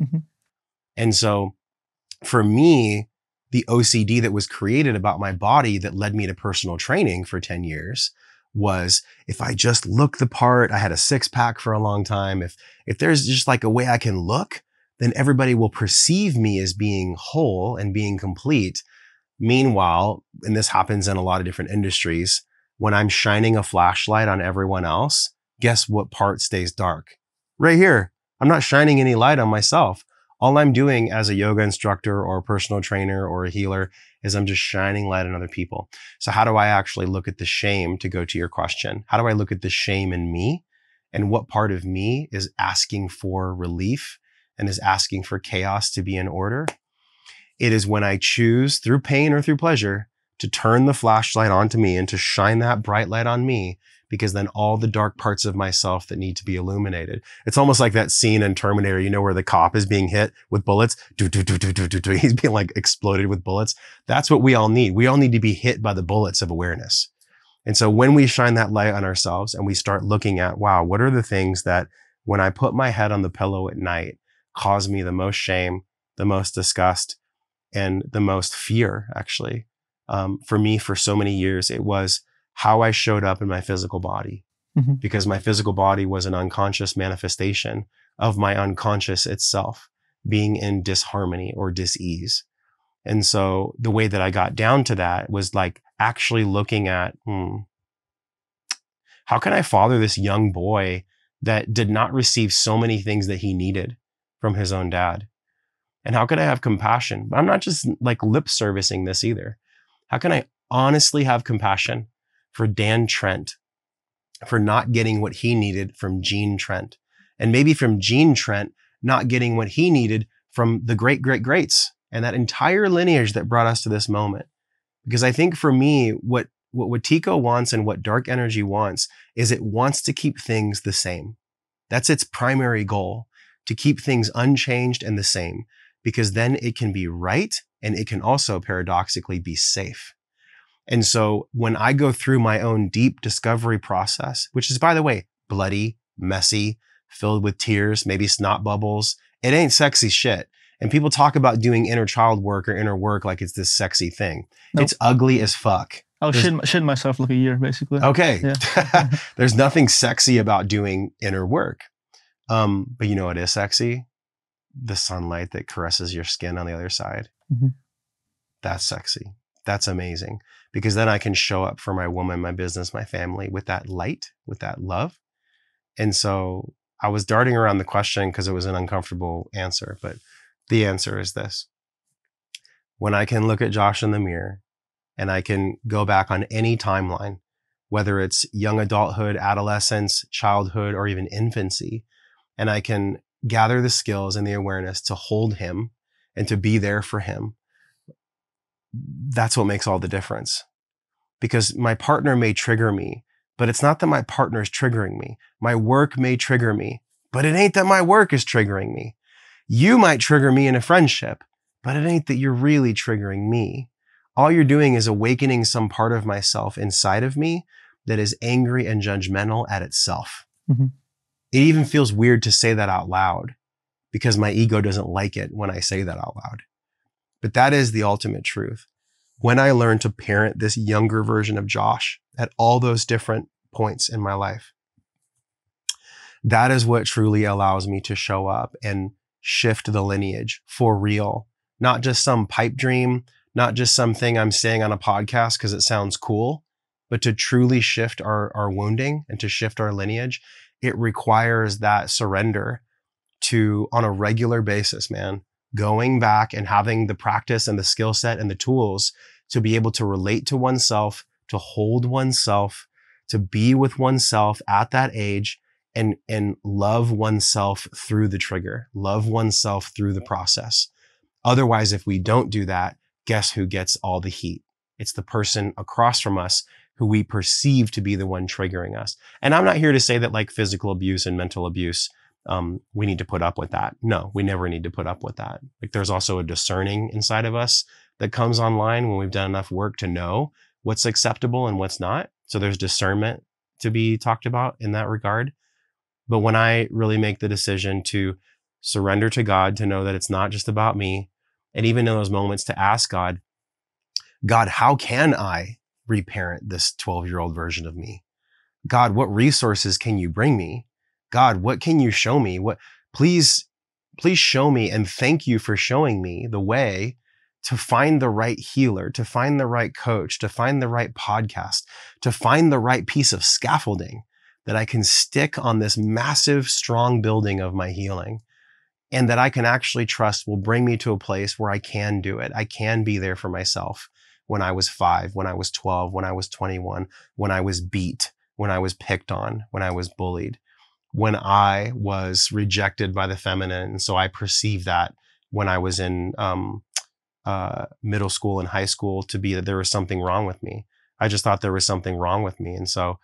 [SPEAKER 1] And so for me, the OCD that was created about my body that led me to personal training for 10 years was if I just look the part, I had a six pack for a long time. If there's just like a way I can look, then everybody will perceive me as being whole and being complete. Meanwhile, and this happens in a lot of different industries, when I'm shining a flashlight on everyone else, guess what part stays dark? Right here. I'm not shining any light on myself. All I'm doing as a yoga instructor or a personal trainer or a healer is I'm just shining light on other people. So how do I actually look at the shame, to go to your question? How do I look at the shame in me? And what part of me is asking for relief and is asking for chaos to be in order? It is when I choose, through pain or through pleasure, to turn the flashlight onto me and to shine that bright light on me, because then all the dark parts of myself that need to be illuminated. It's almost like that scene in Terminator, you know, where the cop is being hit with bullets. He's being like exploded with bullets. That's what we all need. We all need to be hit by the bullets of awareness. And so when we shine that light on ourselves and we start looking at, wow, what are the things that when I put my head on the pillow at night cause me the most shame, the most disgust, and the most fear, actually. For me, for so many years, it was how I showed up in my physical body, because my physical body was an unconscious manifestation of my unconscious itself being in disharmony or dis-ease. And so the way that I got down to that was like actually looking at, how can I father this young boy that did not receive so many things that he needed from his own dad? And how can I have compassion? But I'm not just like lip servicing this either. How can I honestly have compassion for Dan Trent for not getting what he needed from Gene Trent? And maybe from Gene Trent not getting what he needed from the greats and that entire lineage that brought us to this moment. Because I think for me, what Watiko wants and what dark energy wants is it wants to keep things the same. That's its primary goal, to keep things unchanged and the same. Because then it can be right and it can also paradoxically be safe. And so when I go through my own deep discovery process, which is, by the way, bloody, messy, filled with tears, maybe snot bubbles, it ain't sexy shit. And people talk about doing inner child work or inner work like it's this sexy thing. Nope. It's ugly as fuck.
[SPEAKER 2] I was shitting myself like a year, basically.
[SPEAKER 1] Okay.
[SPEAKER 2] Yeah.
[SPEAKER 1] There's nothing sexy about doing inner work. But you know what is sexy? The sunlight that caresses your skin on the other side. That's sexy. That's amazing. Because then I can show up for my woman, my business, my family with that light, with that love. And so I was darting around the question because it was an uncomfortable answer, but the answer is this. When I can look at Josh in the mirror and I can go back on any timeline, whether it's young adulthood, adolescence, childhood, or even infancy, and I can gather the skills and the awareness to hold him and to be there for him, that's what makes all the difference. Because my partner may trigger me, but it's not that my partner is triggering me. My work may trigger me, but it ain't that my work is triggering me. You might trigger me in a friendship, but it ain't that you're really triggering me. All you're doing is awakening some part of myself inside of me that is angry and judgmental at itself. It even feels weird to say that out loud because my ego doesn't like it when I say that out loud. But that is the ultimate truth. when I learned to parent this younger version of Josh at all those different points in my life, that is what truly allows me to show up and shift the lineage for real. Not just some pipe dream, not just something I'm saying on a podcast because it sounds cool, but to truly shift our wounding and to shift our lineage, it requires that surrender to, on a regular basis, man, going back and having the practice and the skill set and the tools to be able to relate to oneself, to hold oneself, to be with oneself at that age, and love oneself through the trigger, love oneself through the process. Otherwise, if we don't do that, guess who gets all the heat? It's the person across from us who we perceive to be the one triggering us. And I'm not here to say that like physical abuse and mental abuse, we need to put up with that. No, we never need to put up with that. Like there's also a discerning inside of us that comes online when we've done enough work to know what's acceptable and what's not. So there's discernment to be talked about in that regard. But when I really make the decision to surrender to God, to know that it's not just about me, and even in those moments to ask God, how can I reparent this 12-year-old version of me? God, what resources can you bring me? God, what can you show me? Please show me, and thank you for showing me the way to find the right healer, to find the right coach, to find the right podcast, to find the right piece of scaffolding that I can stick on this massive, strong building of my healing, and that I can actually trust will bring me to a place where I can do it. I can be there for myself when I was 5, when I was 12, when I was 21, when I was beat, when I was picked on, when I was bullied, when I was rejected by the feminine. And so I perceived that when I was in middle school and high school to be that there was something wrong with me. I just thought there was something wrong with me. And so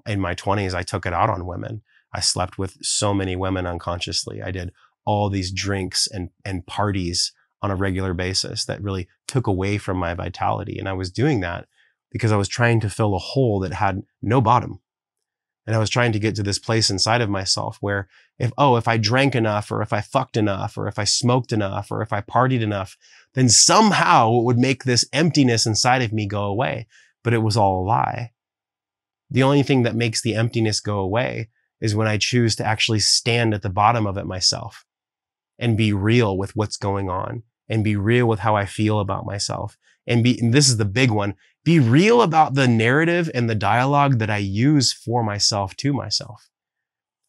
[SPEAKER 1] in my 20s, I took it out on women. I slept with so many women unconsciously. I did all these drinks and parties on a regular basis that really took away from my vitality. And I was doing that because I was trying to fill a hole that had no bottom. And I was trying to get to this place inside of myself where if I drank enough, or if I fucked enough, or if I smoked enough, or if I partied enough, then somehow it would make this emptiness inside of me go away. But it was all a lie. The only thing that makes the emptiness go away is when I choose to actually stand at the bottom of it myself and be real with what's going on and be real with how I feel about myself. And this is the big one, be real about the narrative and the dialogue that I use for myself to myself.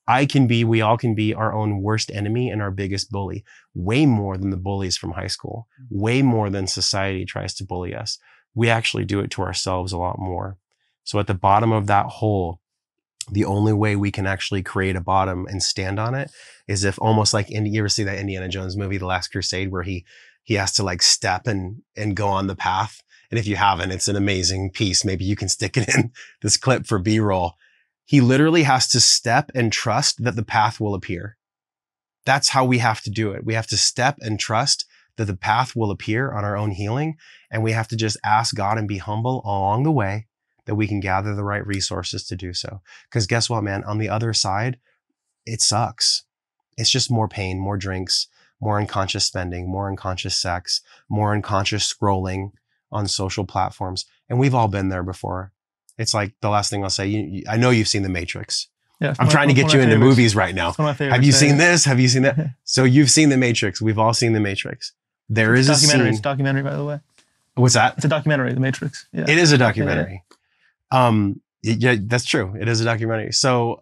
[SPEAKER 1] We all can be our own worst enemy and our biggest bully, way more than the bullies from high school, way more than society tries to bully us. We actually do it to ourselves a lot more. So at the bottom of that hole, the only way we can actually create a bottom and stand on it is if, almost like, you ever see that Indiana Jones movie, The Last Crusade, where he has to like step and go on the path. And if you haven't, it's an amazing piece. Maybe you can stick it in this clip for B-roll. He literally has to step and trust that the path will appear. That's how we have to do it. We have to step and trust that the path will appear on our own healing. And we have to just ask God and be humble along the way that we can gather the right resources to do so. Because guess what, man? On the other side, it sucks. It's just more pain, more drinks, more unconscious spending, more unconscious sex, more unconscious scrolling on social platforms. And we've all been there before. It's like the last thing I'll say, I know you've seen The Matrix.
[SPEAKER 2] Yeah,
[SPEAKER 1] I'm trying to get you into movies right now. Have you seen this? Have you seen that? So you've seen The Matrix. We've all seen The Matrix. There is a scene.
[SPEAKER 2] It's a documentary, by the way.
[SPEAKER 1] What's that?
[SPEAKER 2] It's a documentary, The Matrix. Yeah.
[SPEAKER 1] It is a documentary. Yeah, that's true. It is a documentary. So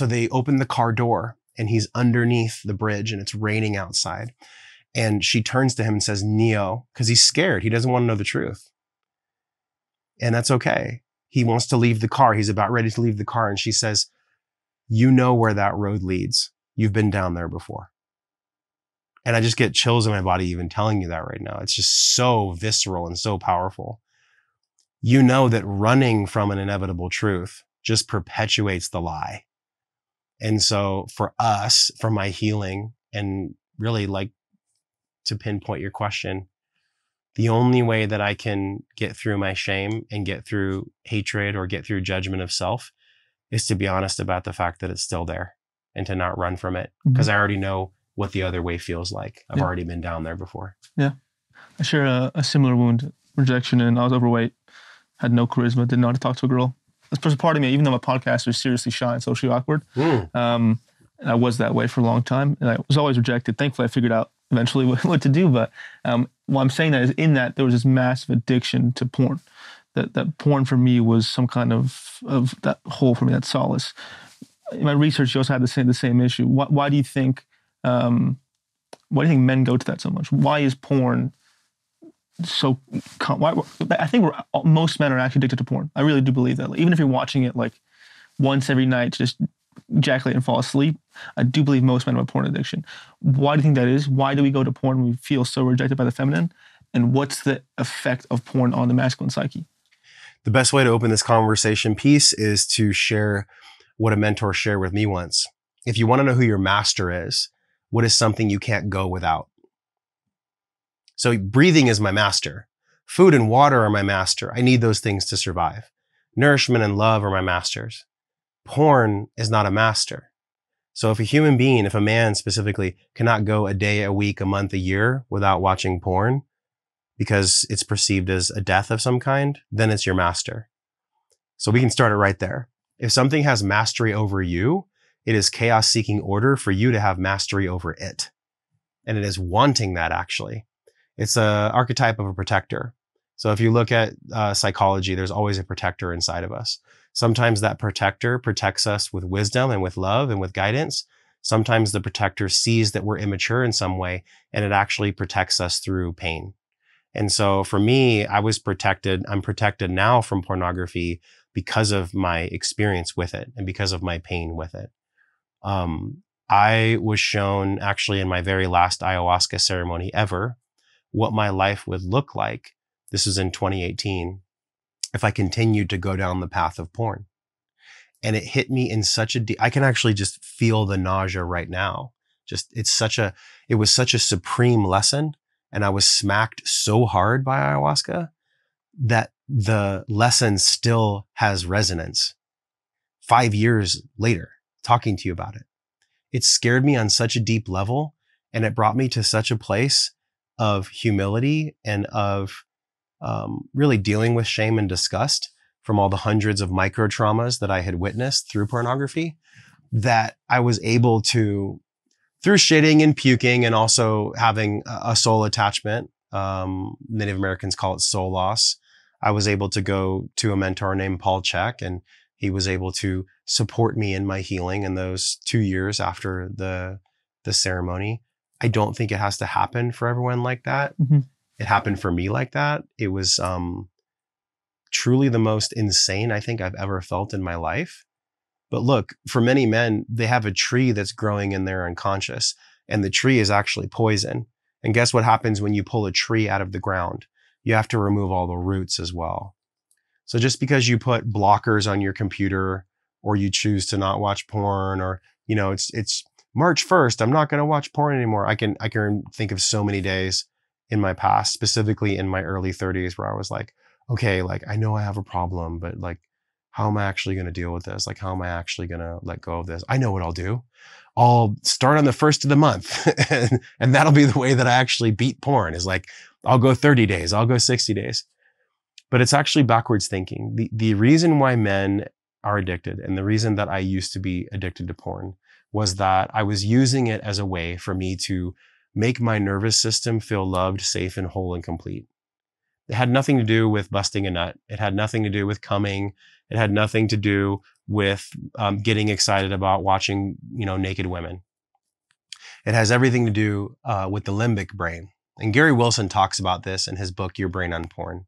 [SPEAKER 1] they open the car door and he's underneath the bridge and it's raining outside. And she turns to him and says, Neo, because he's scared. He doesn't want to know the truth. And that's okay. He wants to leave the car. He's about ready to leave the car. And she says, you know where that road leads. You've been down there before. And I just get chills in my body even telling you that right now. It's just so visceral and so powerful. You know that running from an inevitable truth just perpetuates the lie. And so for us, for my healing, and really like to pinpoint your question, the only way that I can get through my shame and get through hatred or get through judgment of self is to be honest about the fact that it's still there and to not run from it. Because I already know what the other way feels like. I've already been down there before.
[SPEAKER 2] Yeah. I share a similar wound, rejection, and I was overweight, had no charisma, didn't know how to talk to a girl. That's part of me, even though my podcast was seriously shy and socially awkward. And I was that way for a long time, and I was always rejected. Thankfully, I figured out eventually what to do. But why I'm saying that is in that there was this massive addiction to porn. That porn for me was some kind of that hole for me, that solace. In my research, you also had the same issue. Why do you think men go to that so much? Why is porn so? I think most men are actually addicted to porn. I really do believe that. Like, even if you're watching it like once every night, just ejaculate and fall asleep, I do believe most men have a porn addiction. Why do you think that is? Why do we go to porn when we feel so rejected by the feminine? And what's the effect of porn on the masculine psyche?
[SPEAKER 1] The best way to open this conversation piece is to share what a mentor shared with me once. If you want to know who your master is, what is something you can't go without? So breathing is my master. Food and water are my master. I need those things to survive. Nourishment and love are my masters. Porn is not a master. So if a human being, if a man specifically, cannot go a day, a week, a month, a year without watching porn because it's perceived as a death of some kind, then it's your master. So we can start it right there. If something has mastery over you, it is chaos seeking order for you to have mastery over it. And it is wanting that, actually. It's an archetype of a protector. So if you look at psychology, there's always a protector inside of us. Sometimes that protector protects us with wisdom and with love and with guidance. Sometimes the protector sees that we're immature in some way, and it actually protects us through pain. And so for me, I was protected. I'm protected now from pornography because of my experience with it and because of my pain with it. I was shown actually in my very last ayahuasca ceremony ever what my life would look like. This was in 2018. If I continued to go down the path of porn. And it hit me in such a I can actually just feel the nausea right now. It was such a supreme lesson. And I was smacked so hard by ayahuasca that the lesson still has resonance 5 years later, talking to you about it. It scared me on such a deep level, and it brought me to such a place of humility and of really dealing with shame and disgust from all the hundreds of micro traumas that I had witnessed through pornography, that I was able to, through shitting and puking and also having a soul attachment, Native Americans call it soul loss, I was able to go to a mentor named Paul Chek, and he was able to support me in my healing in those 2 years after the ceremony. I don't think it has to happen for everyone like that. Mm-hmm. It happened for me like that. It was truly the most insane I think I've ever felt in my life. But look, for many men, they have a tree that's growing in their unconscious, and the tree is actually poison. And guess what happens when you pull a tree out of the ground? You have to remove all the roots as well. So just because you put blockers on your computer, or you choose to not watch porn, or, you know, it's March 1st, I'm not going to watch porn anymore. I can think of so many days in my past, specifically in my early 30s, where I was like, okay, like I know I have a problem, but like, how am I actually going to deal with this? Like, how am I actually going to let go of this? I know what I'll do. I'll start on the first of the month and that'll be the way that I actually beat porn, is like, I'll go 30 days, I'll go 60 days. But it's actually backwards thinking. The reason why men are addicted, and the reason that I used to be addicted to porn, was that I was using it as a way for me to make my nervous system feel loved, safe, and whole and complete. It had nothing to do with busting a nut. It had nothing to do with coming. It had nothing to do with getting excited about watching, naked women. It has everything to do with the limbic brain. And Gary Wilson talks about this in his book, Your Brain on Porn.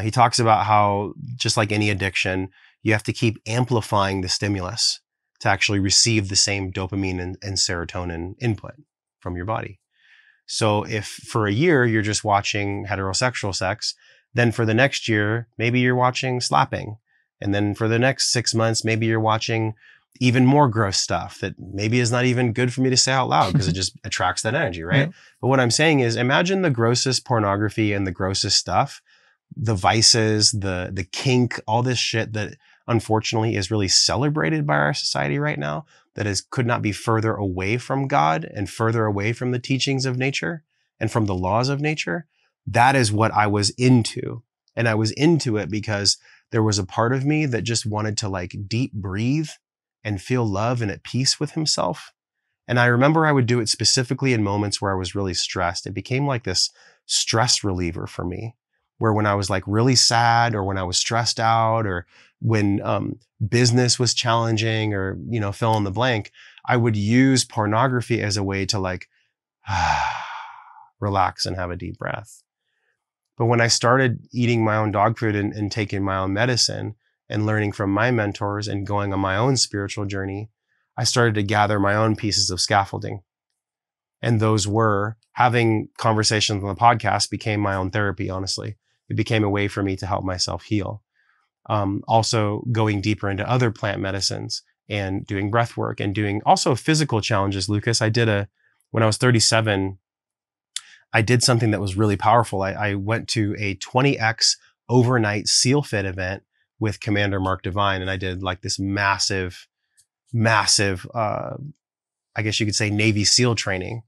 [SPEAKER 1] He talks about how, just like any addiction, you have to keep amplifying the stimulus to actually receive the same dopamine and serotonin input from your body. So if for a year you're just watching heterosexual sex, then for the next year, maybe you're watching slapping. And then for the next 6 months, maybe you're watching even more gross stuff that maybe is not even good for me to say out loud because it just attracts that energy, right? Yeah. But what I'm saying is, imagine the grossest pornography and the grossest stuff, the vices, the kink, all this shit that unfortunately is really celebrated by our society right now, that could not be further away from God and further away from the teachings of nature and from the laws of nature. that is what I was into. And I was into it because there was a part of me that just wanted to like deep breathe and feel love and at peace with himself. And I remember I would do it specifically in moments where I was really stressed. It became like this stress reliever for me, where when I was like really sad, or when I was stressed out, or when business was challenging, or, you know, fill in the blank, I would use pornography as a way to like relax and have a deep breath. But when I started eating my own dog food and taking my own medicine and learning from my mentors and going on my own spiritual journey, I started to gather my own pieces of scaffolding. And those were having conversations on the podcast became my own therapy, honestly. It became a way for me to help myself heal. Also going deeper into other plant medicines and doing breath work and doing also physical challenges. Lucas, when I was 37, I did something that was really powerful. I went to a 20X overnight SEAL Fit event with Commander Mark Divine. And I did like this massive, I guess you could say Navy SEAL training.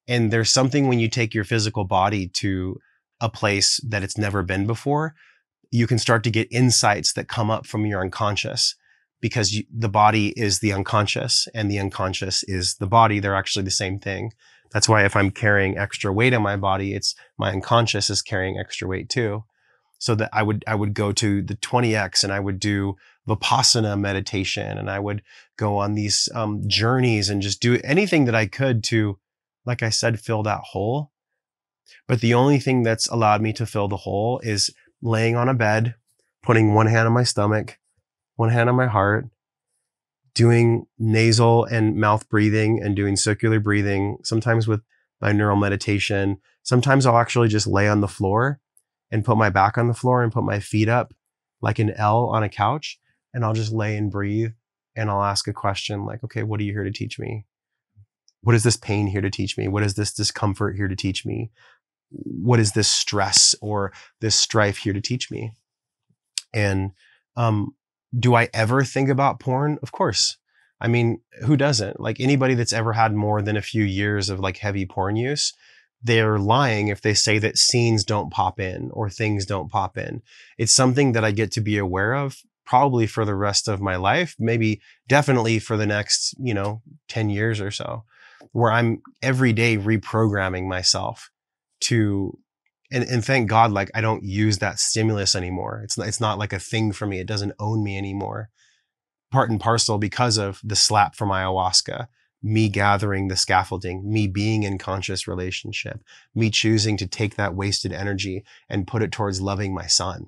[SPEAKER 1] And there's something when you take your physical body to a place that it's never been before, you can start to get insights that come up from your unconscious, because the body is the unconscious and the unconscious is the body. They're actually the same thing. That's why if I'm carrying extra weight on my body, it's my unconscious is carrying extra weight too. So that I would go to the 20X and I would do Vipassana meditation, and I would go on these journeys and just do anything that I could to, like I said, fill that hole. But the only thing that's allowed me to fill the hole is laying on a bed, putting one hand on my stomach, one hand on my heart, doing nasal and mouth breathing and doing circular breathing, sometimes with binaural meditation. Sometimes I'll actually just lay on the floor and put my back on the floor and put my feet up like an L on a couch. And I'll just lay and breathe. And I'll ask a question like, okay, what are you here to teach me? What is this pain here to teach me? What is this discomfort here to teach me? What is this stress or this strife here to teach me? And do I ever think about porn? Of course. I mean, who doesn't? Like anybody that's ever had more than a few years of like heavy porn use, they're lying if they say that scenes don't pop in or things don't pop in. It's something that I get to be aware of probably for the rest of my life, maybe definitely for the next, 10 years or so, where I'm every day reprogramming myself to, and thank God, like I don't use that stimulus anymore. It's not like a thing for me. It doesn't own me anymore. Part and parcel because of the slap from ayahuasca, me gathering the scaffolding, me being in conscious relationship, me choosing to take that wasted energy and put it towards loving my son.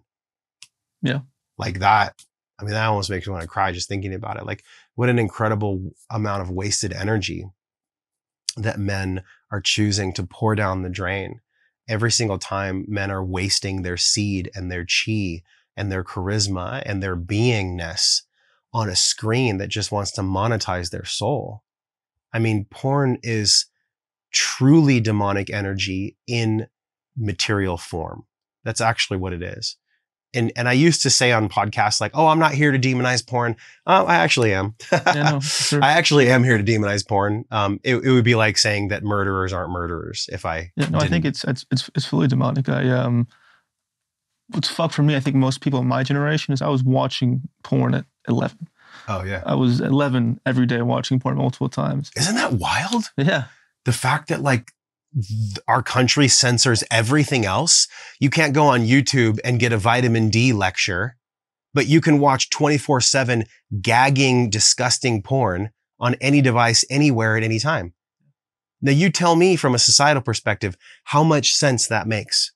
[SPEAKER 2] Yeah.
[SPEAKER 1] Like that. I mean, that almost makes me want to cry just thinking about it. Like what an incredible amount of wasted energy that men are choosing to pour down the drain. Every single time men are wasting their seed and their chi and their charisma and their beingness on a screen that just wants to monetize their soul. I mean, porn is truly demonic energy in material form. That's actually what it is. And I used to say on podcasts like, oh, I'm not here to demonize porn. I actually am.
[SPEAKER 2] Yeah, no, sure.
[SPEAKER 1] I actually am here to demonize porn. It would be like saying that murderers aren't murderers if I didn't.
[SPEAKER 2] I think it's fully demonic. What's fucked for me, I think most people in my generation, is I was watching porn at 11.
[SPEAKER 1] Oh, yeah.
[SPEAKER 2] I was 11 every day watching porn multiple times.
[SPEAKER 1] Isn't that wild?
[SPEAKER 2] Yeah.
[SPEAKER 1] The fact that like our country censors everything else. You can't go on YouTube and get a vitamin D lecture, but you can watch 24/7 gagging, disgusting porn on any device, anywhere, at any time. Now you tell me from a societal perspective how much sense that makes.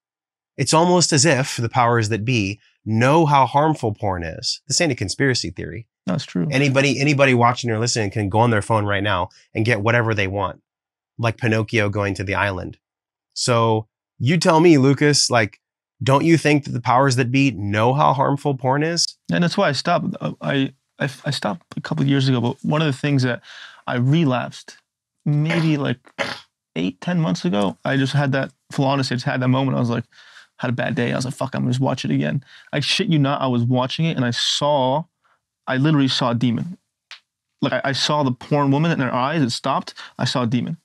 [SPEAKER 1] It's almost as if the powers that be know how harmful porn is. This ain't a conspiracy theory.
[SPEAKER 2] That's true.
[SPEAKER 1] Anybody watching or listening can go on their phone right now and get whatever they want, like Pinocchio going to the island. So you tell me, Lucas, like, don't you think that the powers that be know how harmful porn is?
[SPEAKER 2] And that's why I stopped. I stopped a couple of years ago, but one of the things that I relapsed maybe like 8-10 months ago, I just had that, full honesty, I just had that moment. I was like, had a bad day. I was like, fuck, I'm gonna just watch it again. I shit you not, I was watching it and I literally saw a demon. Like I saw the porn woman in her eyes, it stopped, I saw a demon.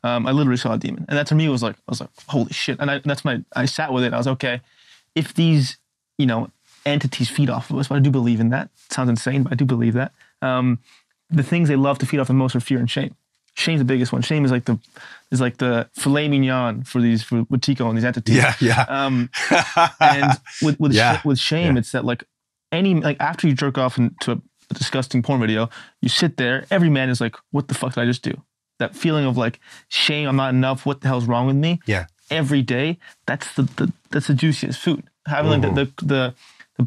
[SPEAKER 2] I literally saw a demon, and that to me was like, I was like, holy shit. And I sat with it. I was okay. If these, entities feed off of us, but I do believe in that. It sounds insane, but I do believe that. The things they love to feed off the most are fear and shame. Shame's the biggest one. Shame is like the filet mignon for Tico and these entities.
[SPEAKER 1] Yeah.
[SPEAKER 2] And with shame, it's that like after you jerk off into a disgusting porn video, you sit there. Every man is like, "What the fuck did I just do?" That feeling of like shame. I'm not enough. What the hell's wrong with me?
[SPEAKER 1] Yeah.
[SPEAKER 2] Every day, that's the juiciest food. Having like the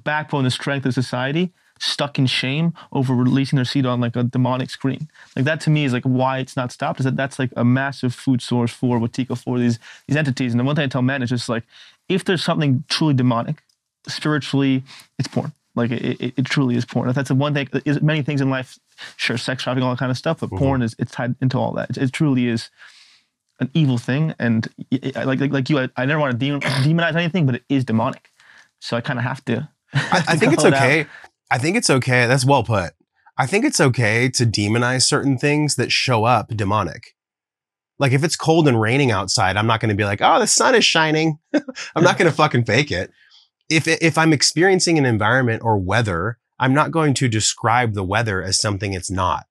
[SPEAKER 2] backbone, the strength of society, stuck in shame over releasing their seed on like a demonic screen. Like that to me is like why it's not stopped, is that's like a massive food source for Watiko, for these entities. And the one thing I tell men is just like, if there's something truly demonic, spiritually, it's porn. Like it truly is porn. If that's the one thing, many things in life, sure, sex trafficking, all that kind of stuff, but porn it's tied into all that. It truly is an evil thing. And like you, I never want to demonize anything, but it is demonic. So I kind of have to.
[SPEAKER 1] I think it's okay. I think it's okay. That's well put. I think it's okay to demonize certain things that show up demonic. Like if it's cold and raining outside, I'm not going to be like, oh, the sun is shining. I'm not going to fucking fake it. If I'm experiencing an environment or weather, I'm not going to describe the weather as something it's not.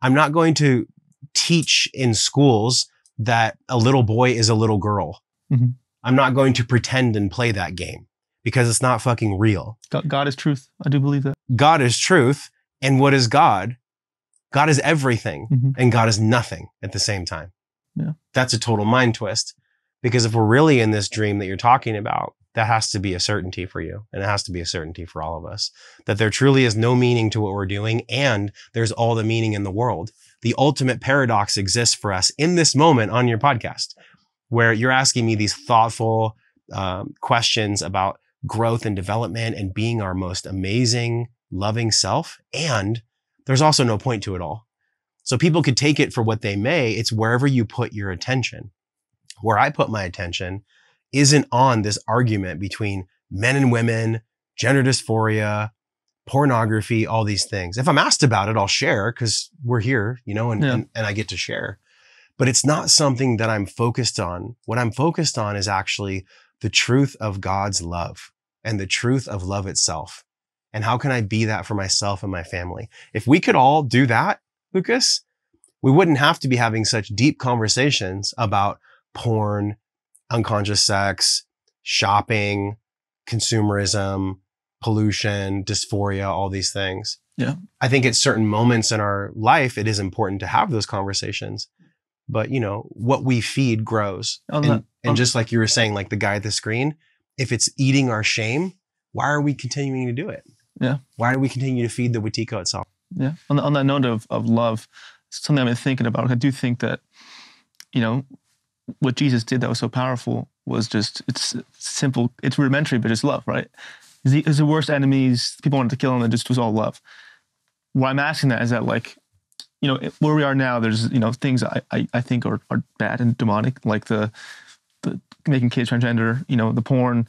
[SPEAKER 1] I'm not going to teach in schools that a little boy is a little girl. Mm-hmm. I'm not going to pretend and play that game because it's not fucking real.
[SPEAKER 2] God is truth. I do believe that.
[SPEAKER 1] God is truth. And what is God? God is everything and God is nothing at the same time.
[SPEAKER 2] Yeah.
[SPEAKER 1] That's a total mind twist. Because if we're really in this dream that you're talking about, that has to be a certainty for you. And it has to be a certainty for all of us. That there truly is no meaning to what we're doing. And there's all the meaning in the world. The ultimate paradox exists for us in this moment on your podcast, where you're asking me these thoughtful questions about growth and development and being our most amazing, loving self. And there's also no point to it all. So people could take it for what they may. It's wherever you put your attention. Where I put my attention isn't on this argument between men and women, gender dysphoria, pornography, all these things. If I'm asked about it, I'll share because we're here, and I get to share. But it's not something that I'm focused on. What I'm focused on is actually the truth of God's love and the truth of love itself. And how can I be that for myself and my family? If we could all do that, Lucas, we wouldn't have to be having such deep conversations about porn, unconscious sex, shopping, consumerism, pollution, dysphoria, all these things.
[SPEAKER 2] Yeah.
[SPEAKER 1] I think at certain moments in our life, it is important to have those conversations. But, what we feed grows. And just like you were saying, like the guy at the screen, if it's eating our shame, why are we continuing to do it?
[SPEAKER 2] Yeah.
[SPEAKER 1] Why do we continue to feed the Watiko itself?
[SPEAKER 2] Yeah. On that note of love, something I've been thinking about. I do think that, what Jesus did that was so powerful was just, it's simple, it's rudimentary, but it's love, right? His worst enemies, people wanted to kill him, and just was all love. Why I'm asking that is that, like, where we are now, there's, things I think are bad and demonic, like the making kids transgender, the porn.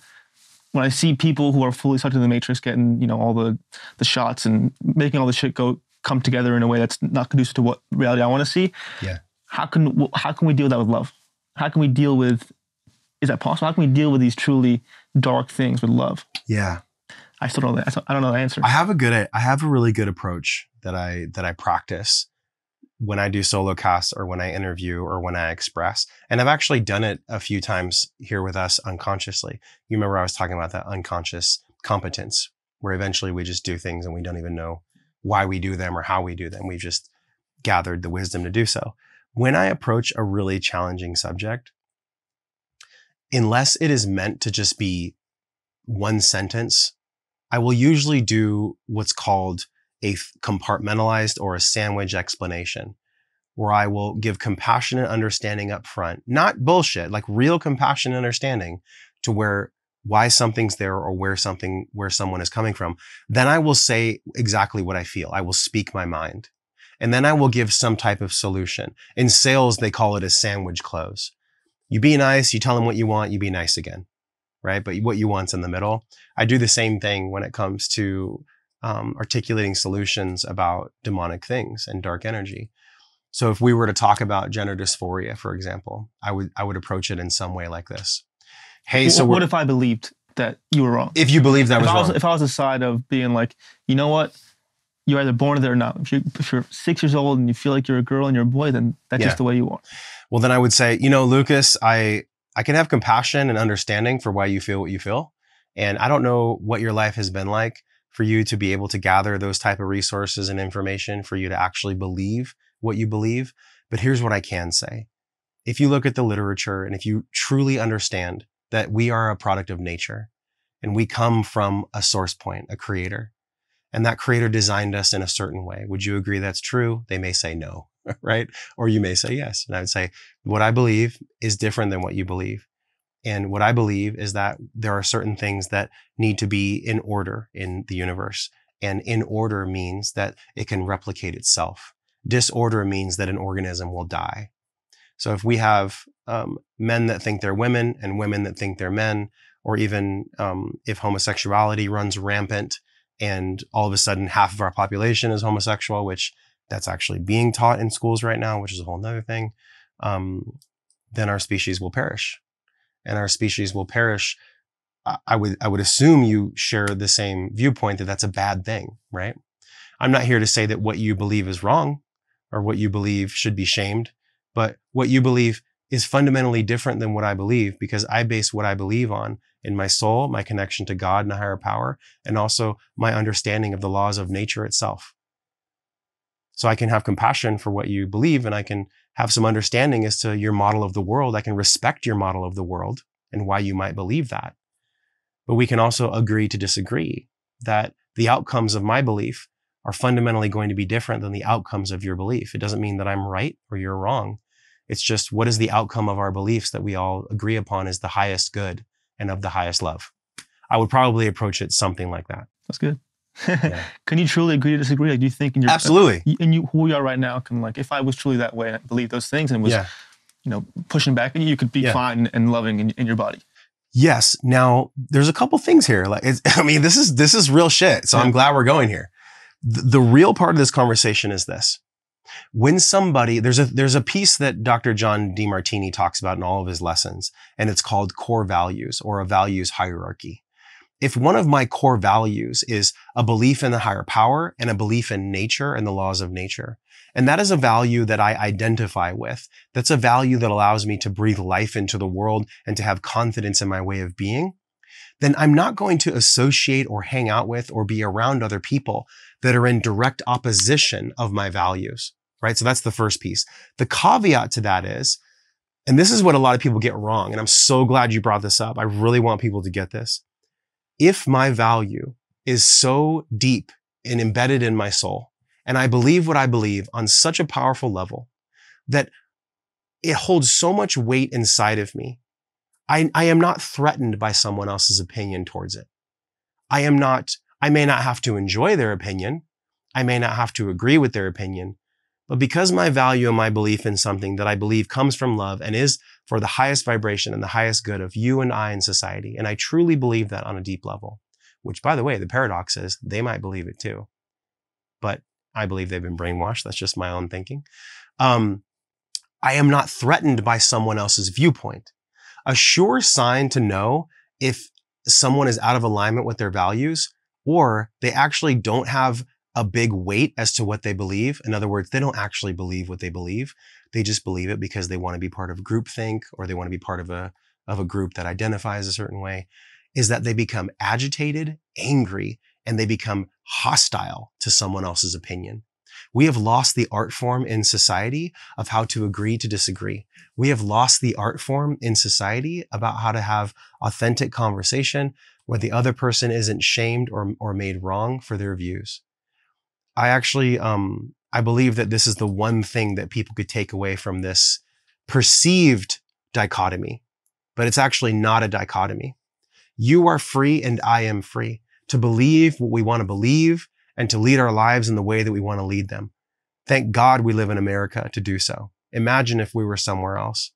[SPEAKER 2] When I see people who are fully sucked into the matrix getting, all the shots and making all the shit come together in a way that's not conducive to what reality I want to see.
[SPEAKER 1] Yeah.
[SPEAKER 2] How can we deal with that with love? How can we deal with, is that possible? How can we deal with these truly dark things with love?
[SPEAKER 1] Yeah.
[SPEAKER 2] I still don't know that. I don't know the answer.
[SPEAKER 1] I have a really good approach that I practice when I do solo casts or when I interview or when I express. And I've actually done it a few times here with us unconsciously. You remember I was talking about that unconscious competence, where eventually we just do things and we don't even know why we do them or how we do them. We've just gathered the wisdom to do so. When I approach a really challenging subject, unless it is meant to just be one sentence, I will usually do what's called a compartmentalized or a sandwich explanation, where I will give compassionate understanding up front, not bullshit, like real compassionate understanding to why something's there or where someone is coming from. Then I will say exactly what I feel. I will speak my mind. And then I will give some type of solution. In sales, they call it a sandwich close. You be nice, you tell them what you want, you be nice again, right? But what you want's in the middle. I do the same thing when it comes to articulating solutions about demonic things and dark energy. So if we were to talk about gender dysphoria, for example, I would approach it in some way like this. Hey, so
[SPEAKER 2] what if I believed that you were wrong?
[SPEAKER 1] If you believed I was wrong.
[SPEAKER 2] If I was the side of being like, you know what? You're either born with it or not. If you're 6 years old and you feel like you're a girl and you're a boy, then that's just the way you are.
[SPEAKER 1] Well, then I would say, Lucas, I can have compassion and understanding for why you feel what you feel. And I don't know what your life has been like for you to be able to gather those type of resources and information for you to actually believe what you believe. But here's what I can say. If you look at the literature and if you truly understand that we are a product of nature and we come from a source point, a creator, and that creator designed us in a certain way, would you agree that's true? They may say no, right? Or you may say yes. And I would say, what I believe is different than what you believe. And what I believe is that there are certain things that need to be in order in the universe. And in order means that it can replicate itself. Disorder means that an organism will die. So if we have men that think they're women and women that think they're men, or even if homosexuality runs rampant and all of a sudden half of our population is homosexual, which that's actually being taught in schools right now, which is a whole nother thing, then our species will perish. And our species will perish. I would assume you share the same viewpoint that that's a bad thing, right? I'm not here to say that what you believe is wrong or what you believe should be shamed, but what you believe is fundamentally different than what I believe, because I base what I believe on in my soul, my connection to God and a higher power, and also my understanding of the laws of nature itself. So I can have compassion for what you believe, and I can have some understanding as to your model of the world. I can respect your model of the world and why you might believe that. But we can also agree to disagree, that the outcomes of my belief are fundamentally going to be different than the outcomes of your belief. It doesn't mean that I'm right or you're wrong. It's just, what is the outcome of our beliefs that we all agree upon is the highest good and of the highest love? I would probably approach it something like that.
[SPEAKER 2] That's good. Yeah. Can you truly agree to disagree? Like, do you think in your
[SPEAKER 1] absolutely
[SPEAKER 2] who we are right now can, like, if I was truly that way and I believe those things and was pushing back, and you could be fine and loving in your body?
[SPEAKER 1] Yes. Now there's a couple things here. Like, this is real shit. So I'm glad we're going here. The real part of this conversation is this. When somebody, there's a piece that Dr. John DeMartini talks about in all of his lessons, and it's called core values, or a values hierarchy. If one of my core values is a belief in the higher power and a belief in nature and the laws of nature, and that is a value that I identify with, that's a value that allows me to breathe life into the world and to have confidence in my way of being, then I'm not going to associate or hang out with or be around other people that are in direct opposition of my values, right? So that's the first piece. The caveat to that is, and this is what a lot of people get wrong, and I'm so glad you brought this up. I really want people to get this. If my value is so deep and embedded in my soul, and I believe what I believe on such a powerful level that it holds so much weight inside of me, I am not threatened by someone else's opinion towards it. I may not have to enjoy their opinion. I may not have to agree with their opinion, but because my value and my belief in something that I believe comes from love and is for the highest vibration and the highest good of you and I in society, and I truly believe that on a deep level, which, by the way, the paradox is they might believe it too, but I believe they've been brainwashed. That's just my own thinking. I am not threatened by someone else's viewpoint. A sure sign to know if someone is out of alignment with their values, or they actually don't have a big weight as to what they believe. In other words, they don't actually believe what they believe. They just believe it because they want to be part of groupthink, or they want to be part of a group that identifies a certain way, is that they become agitated, angry, and they become hostile to someone else's opinion. We have lost the art form in society of how to agree to disagree. We have lost the art form in society about how to have authentic conversation where the other person isn't shamed or made wrong for their views. I actually, I believe that this is the one thing that people could take away from this perceived dichotomy, but it's actually not a dichotomy. You are free and I am free to believe what we want to believe and to lead our lives in the way that we want to lead them. Thank God we live in America to do so. Imagine if we were somewhere else.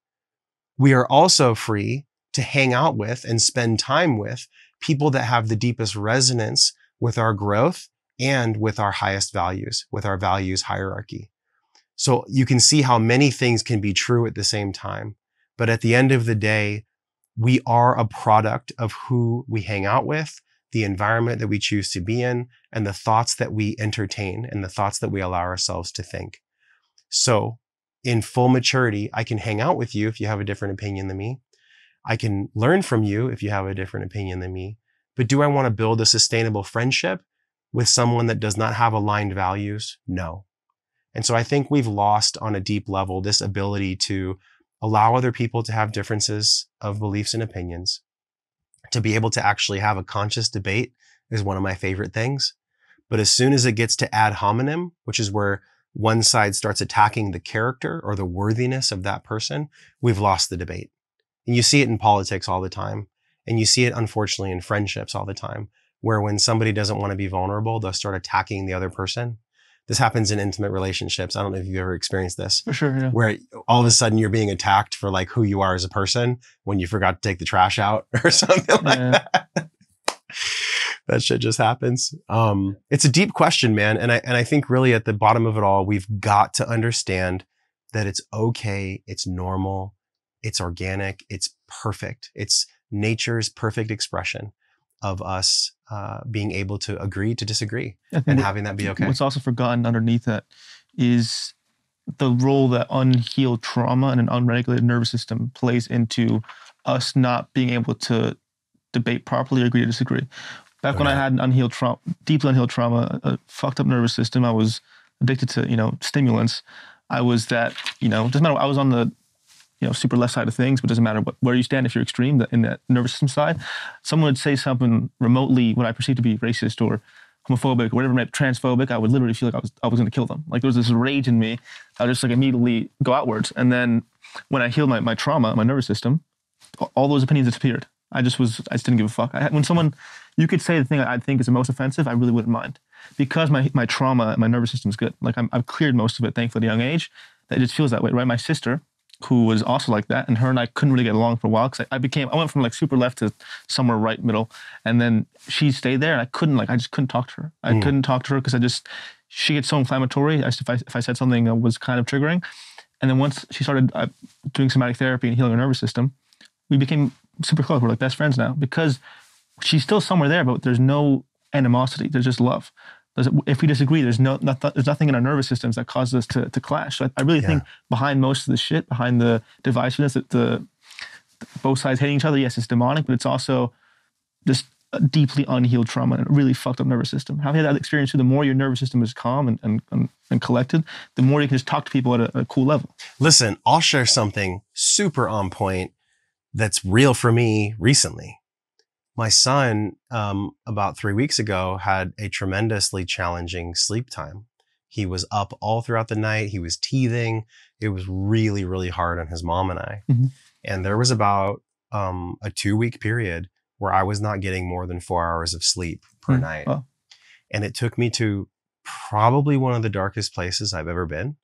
[SPEAKER 1] We are also free to hang out with and spend time with people that have the deepest resonance with our growth and with our highest values, with our values hierarchy. So you can see how many things can be true at the same time. But at the end of the day, we are a product of who we hang out with, the environment that we choose to be in, and the thoughts that we entertain and the thoughts that we allow ourselves to think. So in full maturity, I can hang out with you if you have a different opinion than me. I can learn from you if you have a different opinion than me. But do I want to build a sustainable friendship with someone that does not have aligned values? No. And so I think we've lost on a deep level this ability to allow other people to have differences of beliefs and opinions. To be able to actually have a conscious debate is one of my favorite things. But as soon as it gets to ad hominem, which is where one side starts attacking the character or the worthiness of that person, we've lost the debate. And you see it in politics all the time. And you see it, unfortunately, in friendships all the time, where when somebody doesn't want to be vulnerable, they'll start attacking the other person. This happens in intimate relationships. I don't know if you've ever experienced this.
[SPEAKER 2] For sure, yeah.
[SPEAKER 1] Where all of a sudden you're being attacked for like who you are as a person when you forgot to take the trash out or something like that. That shit just happens. It's a deep question, man. And I think really at the bottom of it all, we've got to understand that it's okay. It's normal. It's organic. It's perfect. It's nature's perfect expression of us being able to agree to disagree and having that be okay.
[SPEAKER 2] What's also forgotten underneath that is the role that unhealed trauma and an unregulated nervous system plays into us not being able to debate properly or agree to disagree. Back when I had an unhealed trauma, deeply unhealed trauma, a fucked up nervous system, I was addicted to, stimulants. I was that, doesn't matter. I was on the, super left side of things, but it doesn't matter where you stand if you're extreme in that nervous system side. Someone would say something remotely what I perceived to be racist or homophobic or whatever, transphobic. I would literally feel like I was going to kill them. Like there was this rage in me. I would just like immediately go outwards. And then when I healed my trauma, my nervous system, all those opinions disappeared. I just didn't give a fuck. When someone, you could say the thing I think is the most offensive, I really wouldn't mind. Because my trauma, my nervous system is good. Like I've cleared most of it, thankfully, at a young age. That it just feels that way, right? My sister, who was also like that, and her and I couldn't really get along for a while because I went from like super left to somewhere right middle, and then she stayed there, and I just couldn't talk to her. I couldn't talk to her because she gets so inflammatory. If I said something that was kind of triggering, and then once she started doing somatic therapy and healing her nervous system, we became super close. We're like best friends now because she's still somewhere there, but there's no animosity. There's just love. If we disagree, there's nothing in our nervous systems that causes us to clash. So I really think behind most of the shit, behind the divisiveness, the both sides hating each other, yes, it's demonic, but it's also just a deeply unhealed trauma and a really fucked up nervous system. Having had that experience too, the more your nervous system is calm and collected, the more you can just talk to people at a cool level.
[SPEAKER 1] Listen, I'll share something super on point that's real for me recently. My son, about 3 weeks ago, had a tremendously challenging sleep time. He was up all throughout the night. He was teething. It was really, really hard on his mom and I. Mm-hmm. And there was about a 2-week period where I was not getting more than 4 hours of sleep per night. Oh. And it took me to probably one of the darkest places I've ever been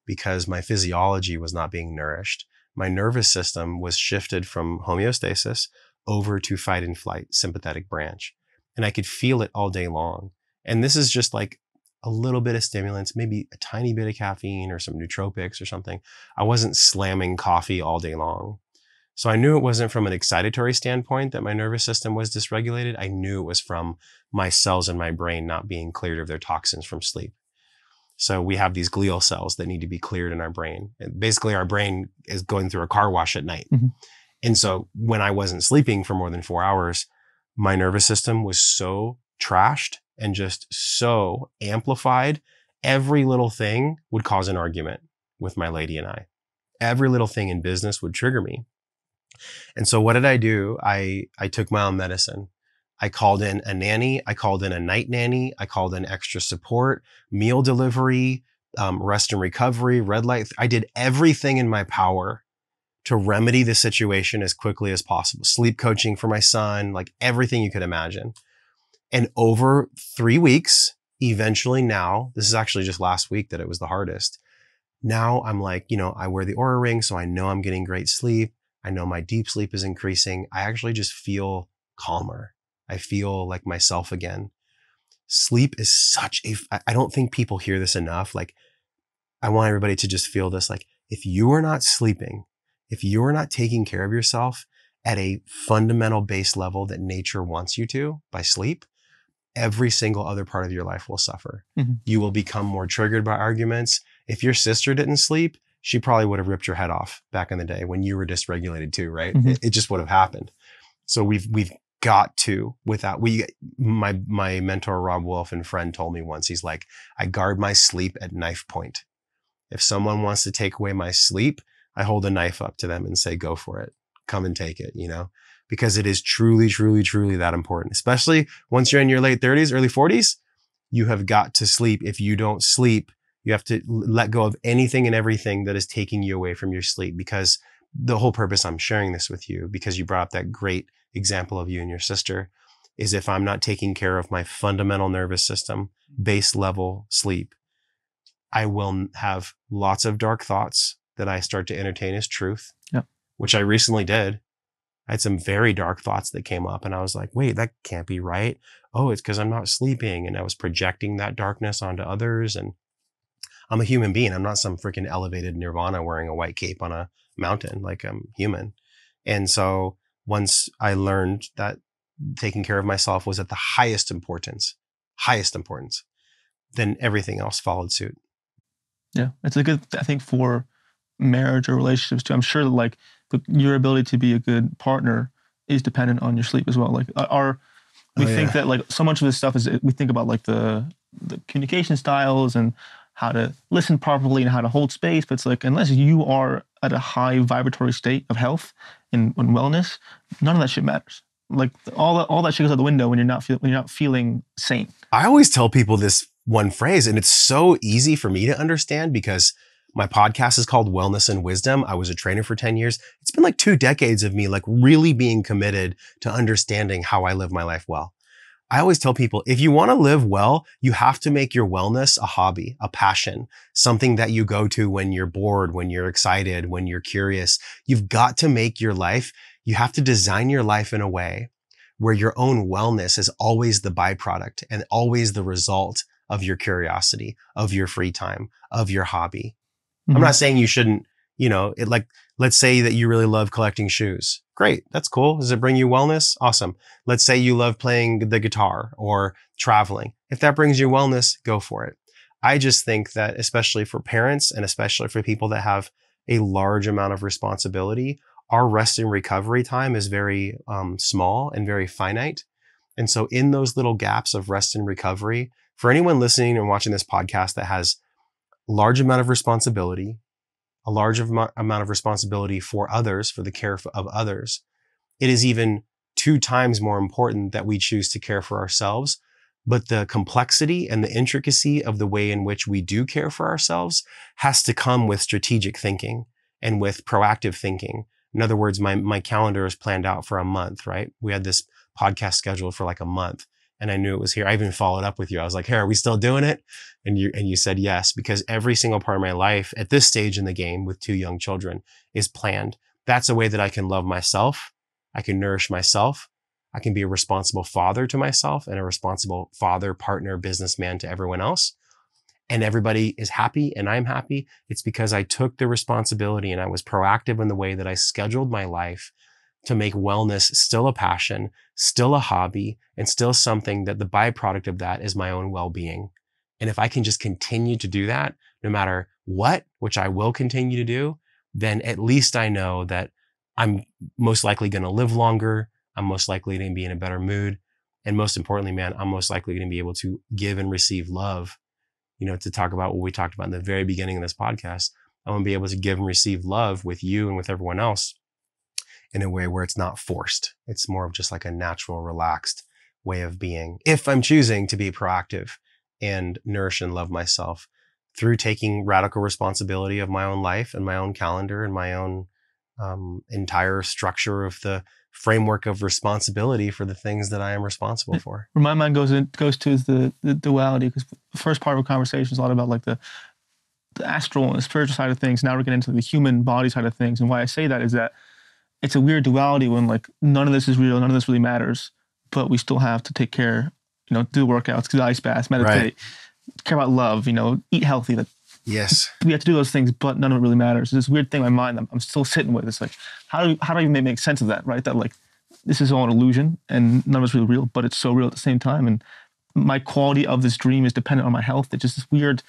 [SPEAKER 1] because my physiology was not being nourished. My nervous system was shifted from homeostasis over to fight and flight, sympathetic branch. And I could feel it all day long. And this is just like a little bit of stimulants, maybe a tiny bit of caffeine or some nootropics or something. I wasn't slamming coffee all day long. So I knew it wasn't from an excitatory standpoint that my nervous system was dysregulated. I knew it was from my cells in my brain not being cleared of their toxins from sleep. So we have these glial cells that need to be cleared in our brain. And basically our brain is going through a car wash at night. Mm-hmm. And so when I wasn't sleeping for more than 4 hours, my nervous system was so trashed and just so amplified. Every little thing would cause an argument with my lady and I. Every little thing in business would trigger me. And so what did I do? I took my own medicine. I called in a nanny. I called in a night nanny. I called in extra support, meal delivery, rest and recovery, red light. I did everything in my power to remedy the situation as quickly as possible. Sleep coaching for my son, like everything you could imagine. And over 3 weeks, eventually now, this is actually just last week that it was the hardest. Now I'm like, I wear the Oura ring, so I know I'm getting great sleep. I know my deep sleep is increasing. I actually just feel calmer. I feel like myself again. Sleep is I don't think people hear this enough. Like, I want everybody to just feel this, like, if you are not sleeping, if you are not taking care of yourself at a fundamental base level that nature wants you to by sleep, every single other part of your life will suffer.
[SPEAKER 2] Mm-hmm.
[SPEAKER 1] You will become more triggered by arguments. If your sister didn't sleep, she probably would have ripped your head off back in the day when you were dysregulated too, right?
[SPEAKER 2] Mm-hmm.
[SPEAKER 1] It just would have happened. So we've got to, my mentor, Rob Wolf, and friend told me once, he's like, I guard my sleep at knife point. If someone wants to take away my sleep, I hold a knife up to them and say, go for it. Come and take it, because it is truly, truly, truly that important. Especially once you're in your late 30s, early 40s, you have got to sleep. If you don't sleep, you have to let go of anything and everything that is taking you away from your sleep, because the whole purpose I'm sharing this with you, because you brought up that great example of you and your sister, is if I'm not taking care of my fundamental nervous system, base level sleep, I will have lots of dark thoughts that I start to entertain as truth, which I recently did. I had some very dark thoughts that came up and I was like, wait, that can't be right. Oh, it's because I'm not sleeping. And I was projecting that darkness onto others. And I'm a human being. I'm not some freaking elevated nirvana wearing a white cape on a mountain. Like, I'm human. And so once I learned that taking care of myself was at the highest importance, then everything else followed suit.
[SPEAKER 2] Yeah. It's a good, I think, for marriage or relationships too. I'm sure that like your ability to be a good partner is dependent on your sleep as well. Like we think that like so much of this stuff is, we think about like the communication styles and how to listen properly and how to hold space. But it's like, unless you are at a high vibratory state of health and wellness, none of that shit matters. Like all that shit goes out the window when you're not feeling sane.
[SPEAKER 1] I always tell people this one phrase, and it's so easy for me to understand because my podcast is called Wellness and Wisdom. I was a trainer for 10 years. It's been like 2 decades of me like really being committed to understanding how I live my life well. I always tell people, if you want to live well, you have to make your wellness a hobby, a passion, something that you go to when you're bored, when you're excited, when you're curious. You've got to make your life, you have to design your life in a way where your own wellness is always the byproduct and always the result of your curiosity, of your free time, of your hobby. Mm-hmm. I'm not saying you shouldn't, let's say that you really love collecting shoes. Great. That's cool. Does it bring you wellness? Awesome. Let's say you love playing the guitar or traveling. If that brings you wellness, go for it. I just think that especially for parents and especially for people that have a large amount of responsibility, our rest and recovery time is very small and very finite. And so in those little gaps of rest and recovery, for anyone listening and watching this podcast that has a large amount of responsibility, a large amount of responsibility for others, for the care of others, it is even 2 times more important that we choose to care for ourselves. But the complexity and the intricacy of the way in which we do care for ourselves has to come with strategic thinking and with proactive thinking. In other words, my calendar is planned out for a month, right? We had this podcast scheduled for like a month. And I knew it was here. I even followed up with you. I was like, hey, are we still doing it? And you said yes, because every single part of my life at this stage in the game with 2 young children is planned. That's a way that I can love myself. I can nourish myself. I can be a responsible father to myself and a responsible father, partner, businessman to everyone else. And everybody is happy and I'm happy. It's because I took the responsibility and I was proactive in the way that I scheduled my life to make wellness still a passion, still a hobby, and still something that the byproduct of that is my own well-being. And if I can just continue to do that, no matter what, which I will continue to do, then at least I know that I'm most likely going to live longer. I'm most likely to be in a better mood. And most importantly, man, I'm most likely going to be able to give and receive love. To talk about what we talked about in the very beginning of this podcast, I want to be able to give and receive love with you and with everyone else in a way where it's not forced. It's more of just like a natural, relaxed way of being. If I'm choosing to be proactive and nourish and love myself through taking radical responsibility of my own life and my own calendar and my own entire structure of the framework of responsibility for the things that I am responsible for.
[SPEAKER 2] Where my mind goes to is the duality, because the first part of our conversation is a lot about like the astral and the spiritual side of things. Now we're getting into the human body side of things. And why I say that is that it's a weird duality when like none of this is real, none of this really matters, but we still have to take care, do workouts, do ice baths, meditate, care about love, eat healthy. That
[SPEAKER 1] Yes.
[SPEAKER 2] We have to do those things, but none of it really matters. There's this weird thing in my mind I'm still sitting with. It's like, how do I even make sense of that, right? That like, this is all an illusion and none of it's really real, but it's so real at the same time. And my quality of this dream is dependent on my health. It's just this weird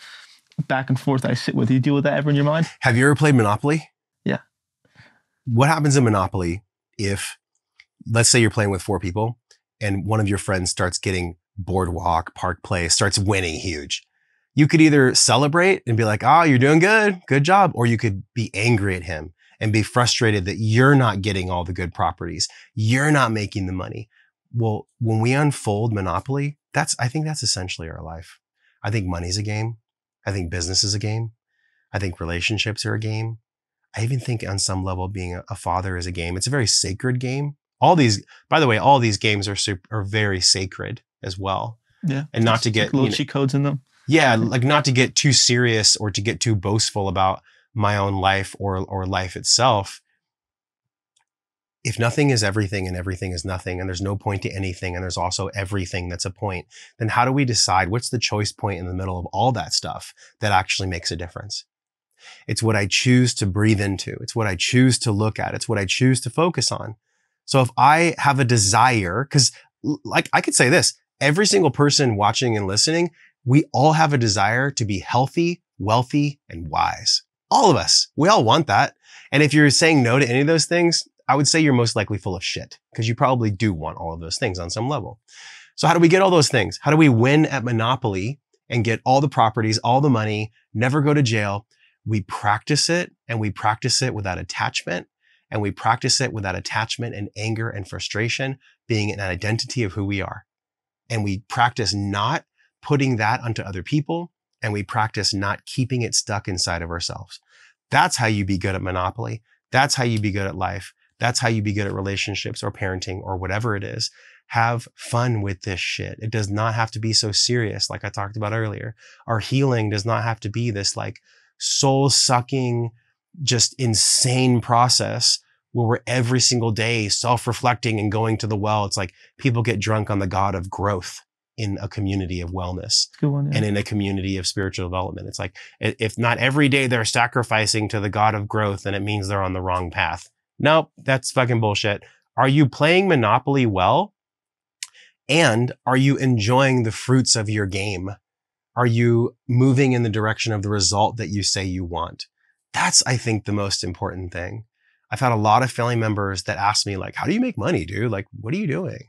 [SPEAKER 2] back and forth that I sit with. Do you deal with that ever in your mind?
[SPEAKER 1] Have you ever played Monopoly?
[SPEAKER 2] Yeah.
[SPEAKER 1] What happens in Monopoly if, let's say you're playing with 4 people and one of your friends starts getting Boardwalk, Park Place, starts winning huge? You could either celebrate and be like, oh, you're doing good. Good job. Or you could be angry at him and be frustrated that you're not getting all the good properties. You're not making the money. Well, when we unfold Monopoly, I think that's essentially our life. I think money's a game. I think business is a game. I think relationships are a game. I even think on some level being a father is a game. It's a very sacred game. By the way, all these games are very sacred as well.
[SPEAKER 2] Yeah.
[SPEAKER 1] And not to get
[SPEAKER 2] little cheat codes in them.
[SPEAKER 1] Yeah, like not to get too serious or to get too boastful about my own life or life itself. If nothing is everything and everything is nothing and there's no point to anything and there's also everything that's a point, then how do we decide what's the choice point in the middle of all that stuff that actually makes a difference? It's what I choose to breathe into. It's what I choose to look at. It's what I choose to focus on. So if I have a desire, because like I could say this, every single person watching and listening, we all have a desire to be healthy, wealthy, and wise. All of us. We all want that. And if you're saying no to any of those things, I would say you're most likely full of shit because you probably do want all of those things on some level. So how do we get all those things? How do we win at Monopoly and get all the properties, all the money, never go to jail? We practice it, and we practice it without attachment, and we practice it without attachment and anger and frustration being an identity of who we are. And we practice not putting that onto other people, and we practice not keeping it stuck inside of ourselves. That's how you be good at Monopoly. That's how you be good at life. That's how you be good at relationships or parenting or whatever it is. Have fun with this shit. It does not have to be so serious, like I talked about earlier. Our healing does not have to be this like soul-sucking, just insane process where we're every single day self-reflecting and going to the well. It's like people get drunk on the God of growth in a community of wellness.
[SPEAKER 2] Good one, yeah.
[SPEAKER 1] And in a community of spiritual development. It's like, if not every day they're sacrificing to the God of growth, then it means they're on the wrong path. Nope, that's fucking bullshit. Are you playing Monopoly well? And are you enjoying the fruits of your game? Are you moving in the direction of the result that you say you want? That's, I think, the most important thing. I've had a lot of family members that ask me, like, how do you make money, dude? Like, what are you doing?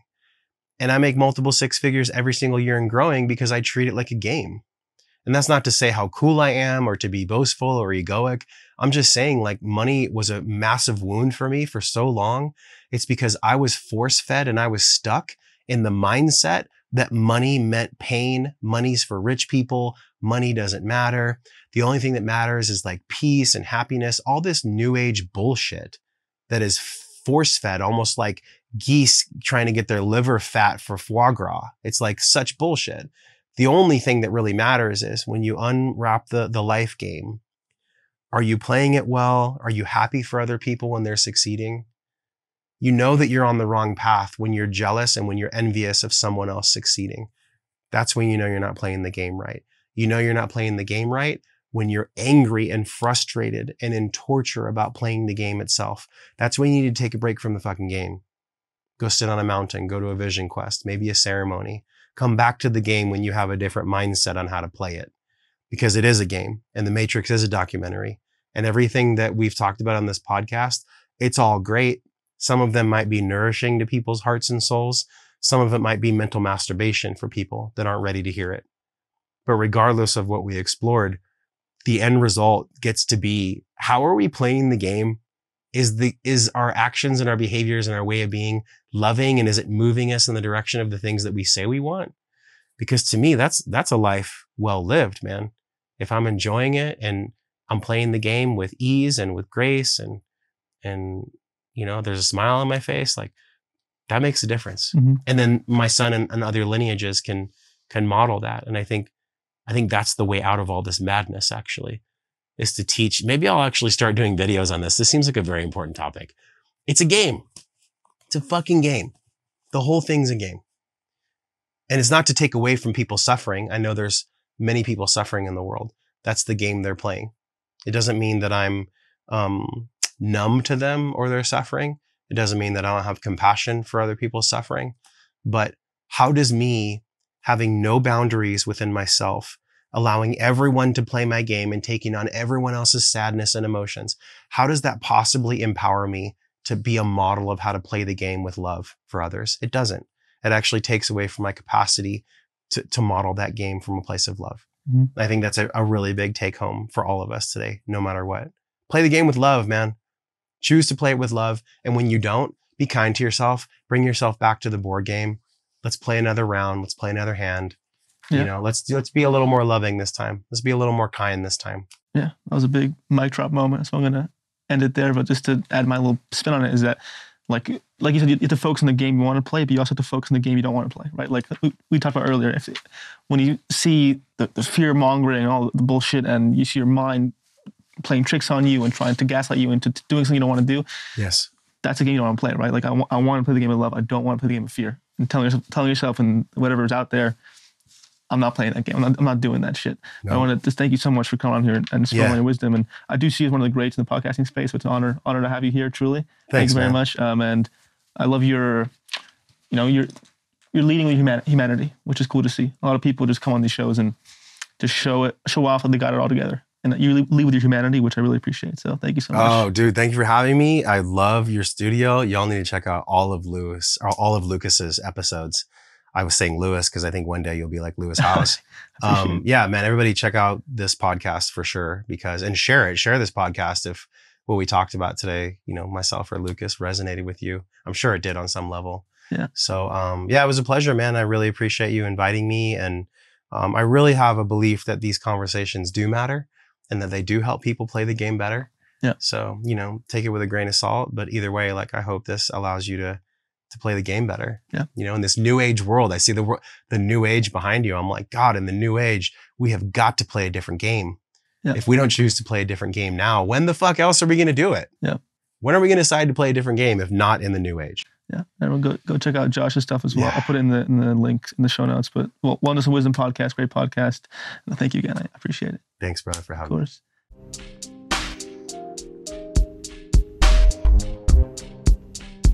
[SPEAKER 1] And I make multiple 6 figures every single year and growing because I treat it like a game. And that's not to say how cool I am or to be boastful or egoic. I'm just saying, like, money was a massive wound for me for so long. It's because I was force fed and I was stuck in the mindset that money meant pain. Money's for rich people. Money doesn't matter. The only thing that matters is like peace and happiness, all this new age bullshit that is force fed, almost like geese trying to get their liver fat for foie gras. It's like such bullshit. The only thing that really matters is when you unwrap the life game, are you playing it well? Are you happy for other people when they're succeeding? You know that you're on the wrong path when you're jealous and when you're envious of someone else succeeding. That's when you know you're not playing the game right. You know you're not playing the game right when you're angry and frustrated and in torture about playing the game itself. That's when you need to take a break from the fucking game. Go sit on a mountain, go to a vision quest, maybe a ceremony. Come back to the game when you have a different mindset on how to play it. Because it is a game and The Matrix is a documentary. And everything that we've talked about on this podcast, it's all great. Some of them might be nourishing to people's hearts and souls. Some of it might be mental masturbation for people that aren't ready to hear it. But regardless of what we explored, the end result gets to be, how are we playing the game? Is our actions and our behaviors and our way of being loving? And is it moving us in the direction of the things that we say we want? Because to me, that's a life well lived, man. If I'm enjoying it and I'm playing the game with ease and with grace and you know, there's a smile on my face, like that makes a difference. Mm-hmm. And then my son and other lineages can model that. And I think that's the way out of all this madness, actually, is to teach. Maybe I'll actually start doing videos on this. This seems like a very important topic. It's a game. It's a fucking game. The whole thing's a game. And it's not to take away from people suffering. I know there's many people suffering in the world. That's the game they're playing. It doesn't mean that I'm numb to them or their suffering. It doesn't mean that I don't have compassion for other people's suffering. But how does me having no boundaries within myself, allowing everyone to play my game and taking on everyone else's sadness and emotions, how does that possibly empower me to be a model of how to play the game with love for others? It doesn't. It actually takes away from my capacity to model that game from a place of love. Mm-hmm. I think that's a really big take home for all of us today, no matter what. Play the game with love, man. Choose to play it with love. And when you don't, be kind to yourself. Bring yourself back to the board game. Let's play another round. Let's play another hand. Yeah. You know, let's be a little more loving this time. Let's be a little more kind this time.
[SPEAKER 2] Yeah, that was a big mic drop moment. So I'm going to end it there. But just to add my little spin on it is that, like you said, you have to focus on the game you want to play, but you also have to focus on the game you don't want to play, right? Like we talked about earlier, when you see the fear mongering and all the bullshit, and you see your mind playing tricks on you and trying to gaslight you into doing something you don't want to do. Yes, that's a game you don't want to play, right? Like I want to play the game of love. I don't want to play the game of fear. And telling yourself and whatever's out there, I'm not playing that game. I'm not doing that shit. No. I want to just thank you so much for coming on here and spilling your wisdom. And I do see you as one of the greats in the podcasting space. So it's an honor to have you here. Truly, thank you very much. And I love you're leading with humanity, which is cool to see. A lot of people just come on these shows and just show off that they got it all together. And you lead with your humanity, which I really appreciate. So thank you so much.
[SPEAKER 1] Oh, dude, thank you for having me. I love your studio. Y'all need to check out all of Lucas's episodes. I was saying Lewis because I think one day you'll be like Lewis House. Yeah, man, everybody check out this podcast for sure, and share this podcast if what we talked about today, myself or Lucas resonated with you. I'm sure it did on some level. Yeah. So, it was a pleasure, man. I really appreciate you inviting me. And I really have a belief that these conversations do matter and that they do help people play the game better. Yeah. So, take it with a grain of salt. But either way, I hope this allows you to play the game better. Yeah. In this new age world, I see the new age behind you. I'm like, God, in the new age, we have got to play a different game. Yeah. If we don't choose to play a different game now, when the fuck else are we going to do it? Yeah. When are we going to decide to play a different game if not in the new age?
[SPEAKER 2] Yeah. And we'll go check out Josh's stuff as well. Yeah. I'll put it in the link in the show notes. But Wellness and Wisdom podcast, great podcast. And thank you again. I appreciate it.
[SPEAKER 1] Thanks, brother, for having me. Of course.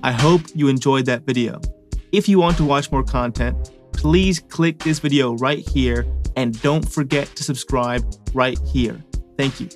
[SPEAKER 2] I hope you enjoyed that video. If you want to watch more content, please click this video right here and don't forget to subscribe right here. Thank you.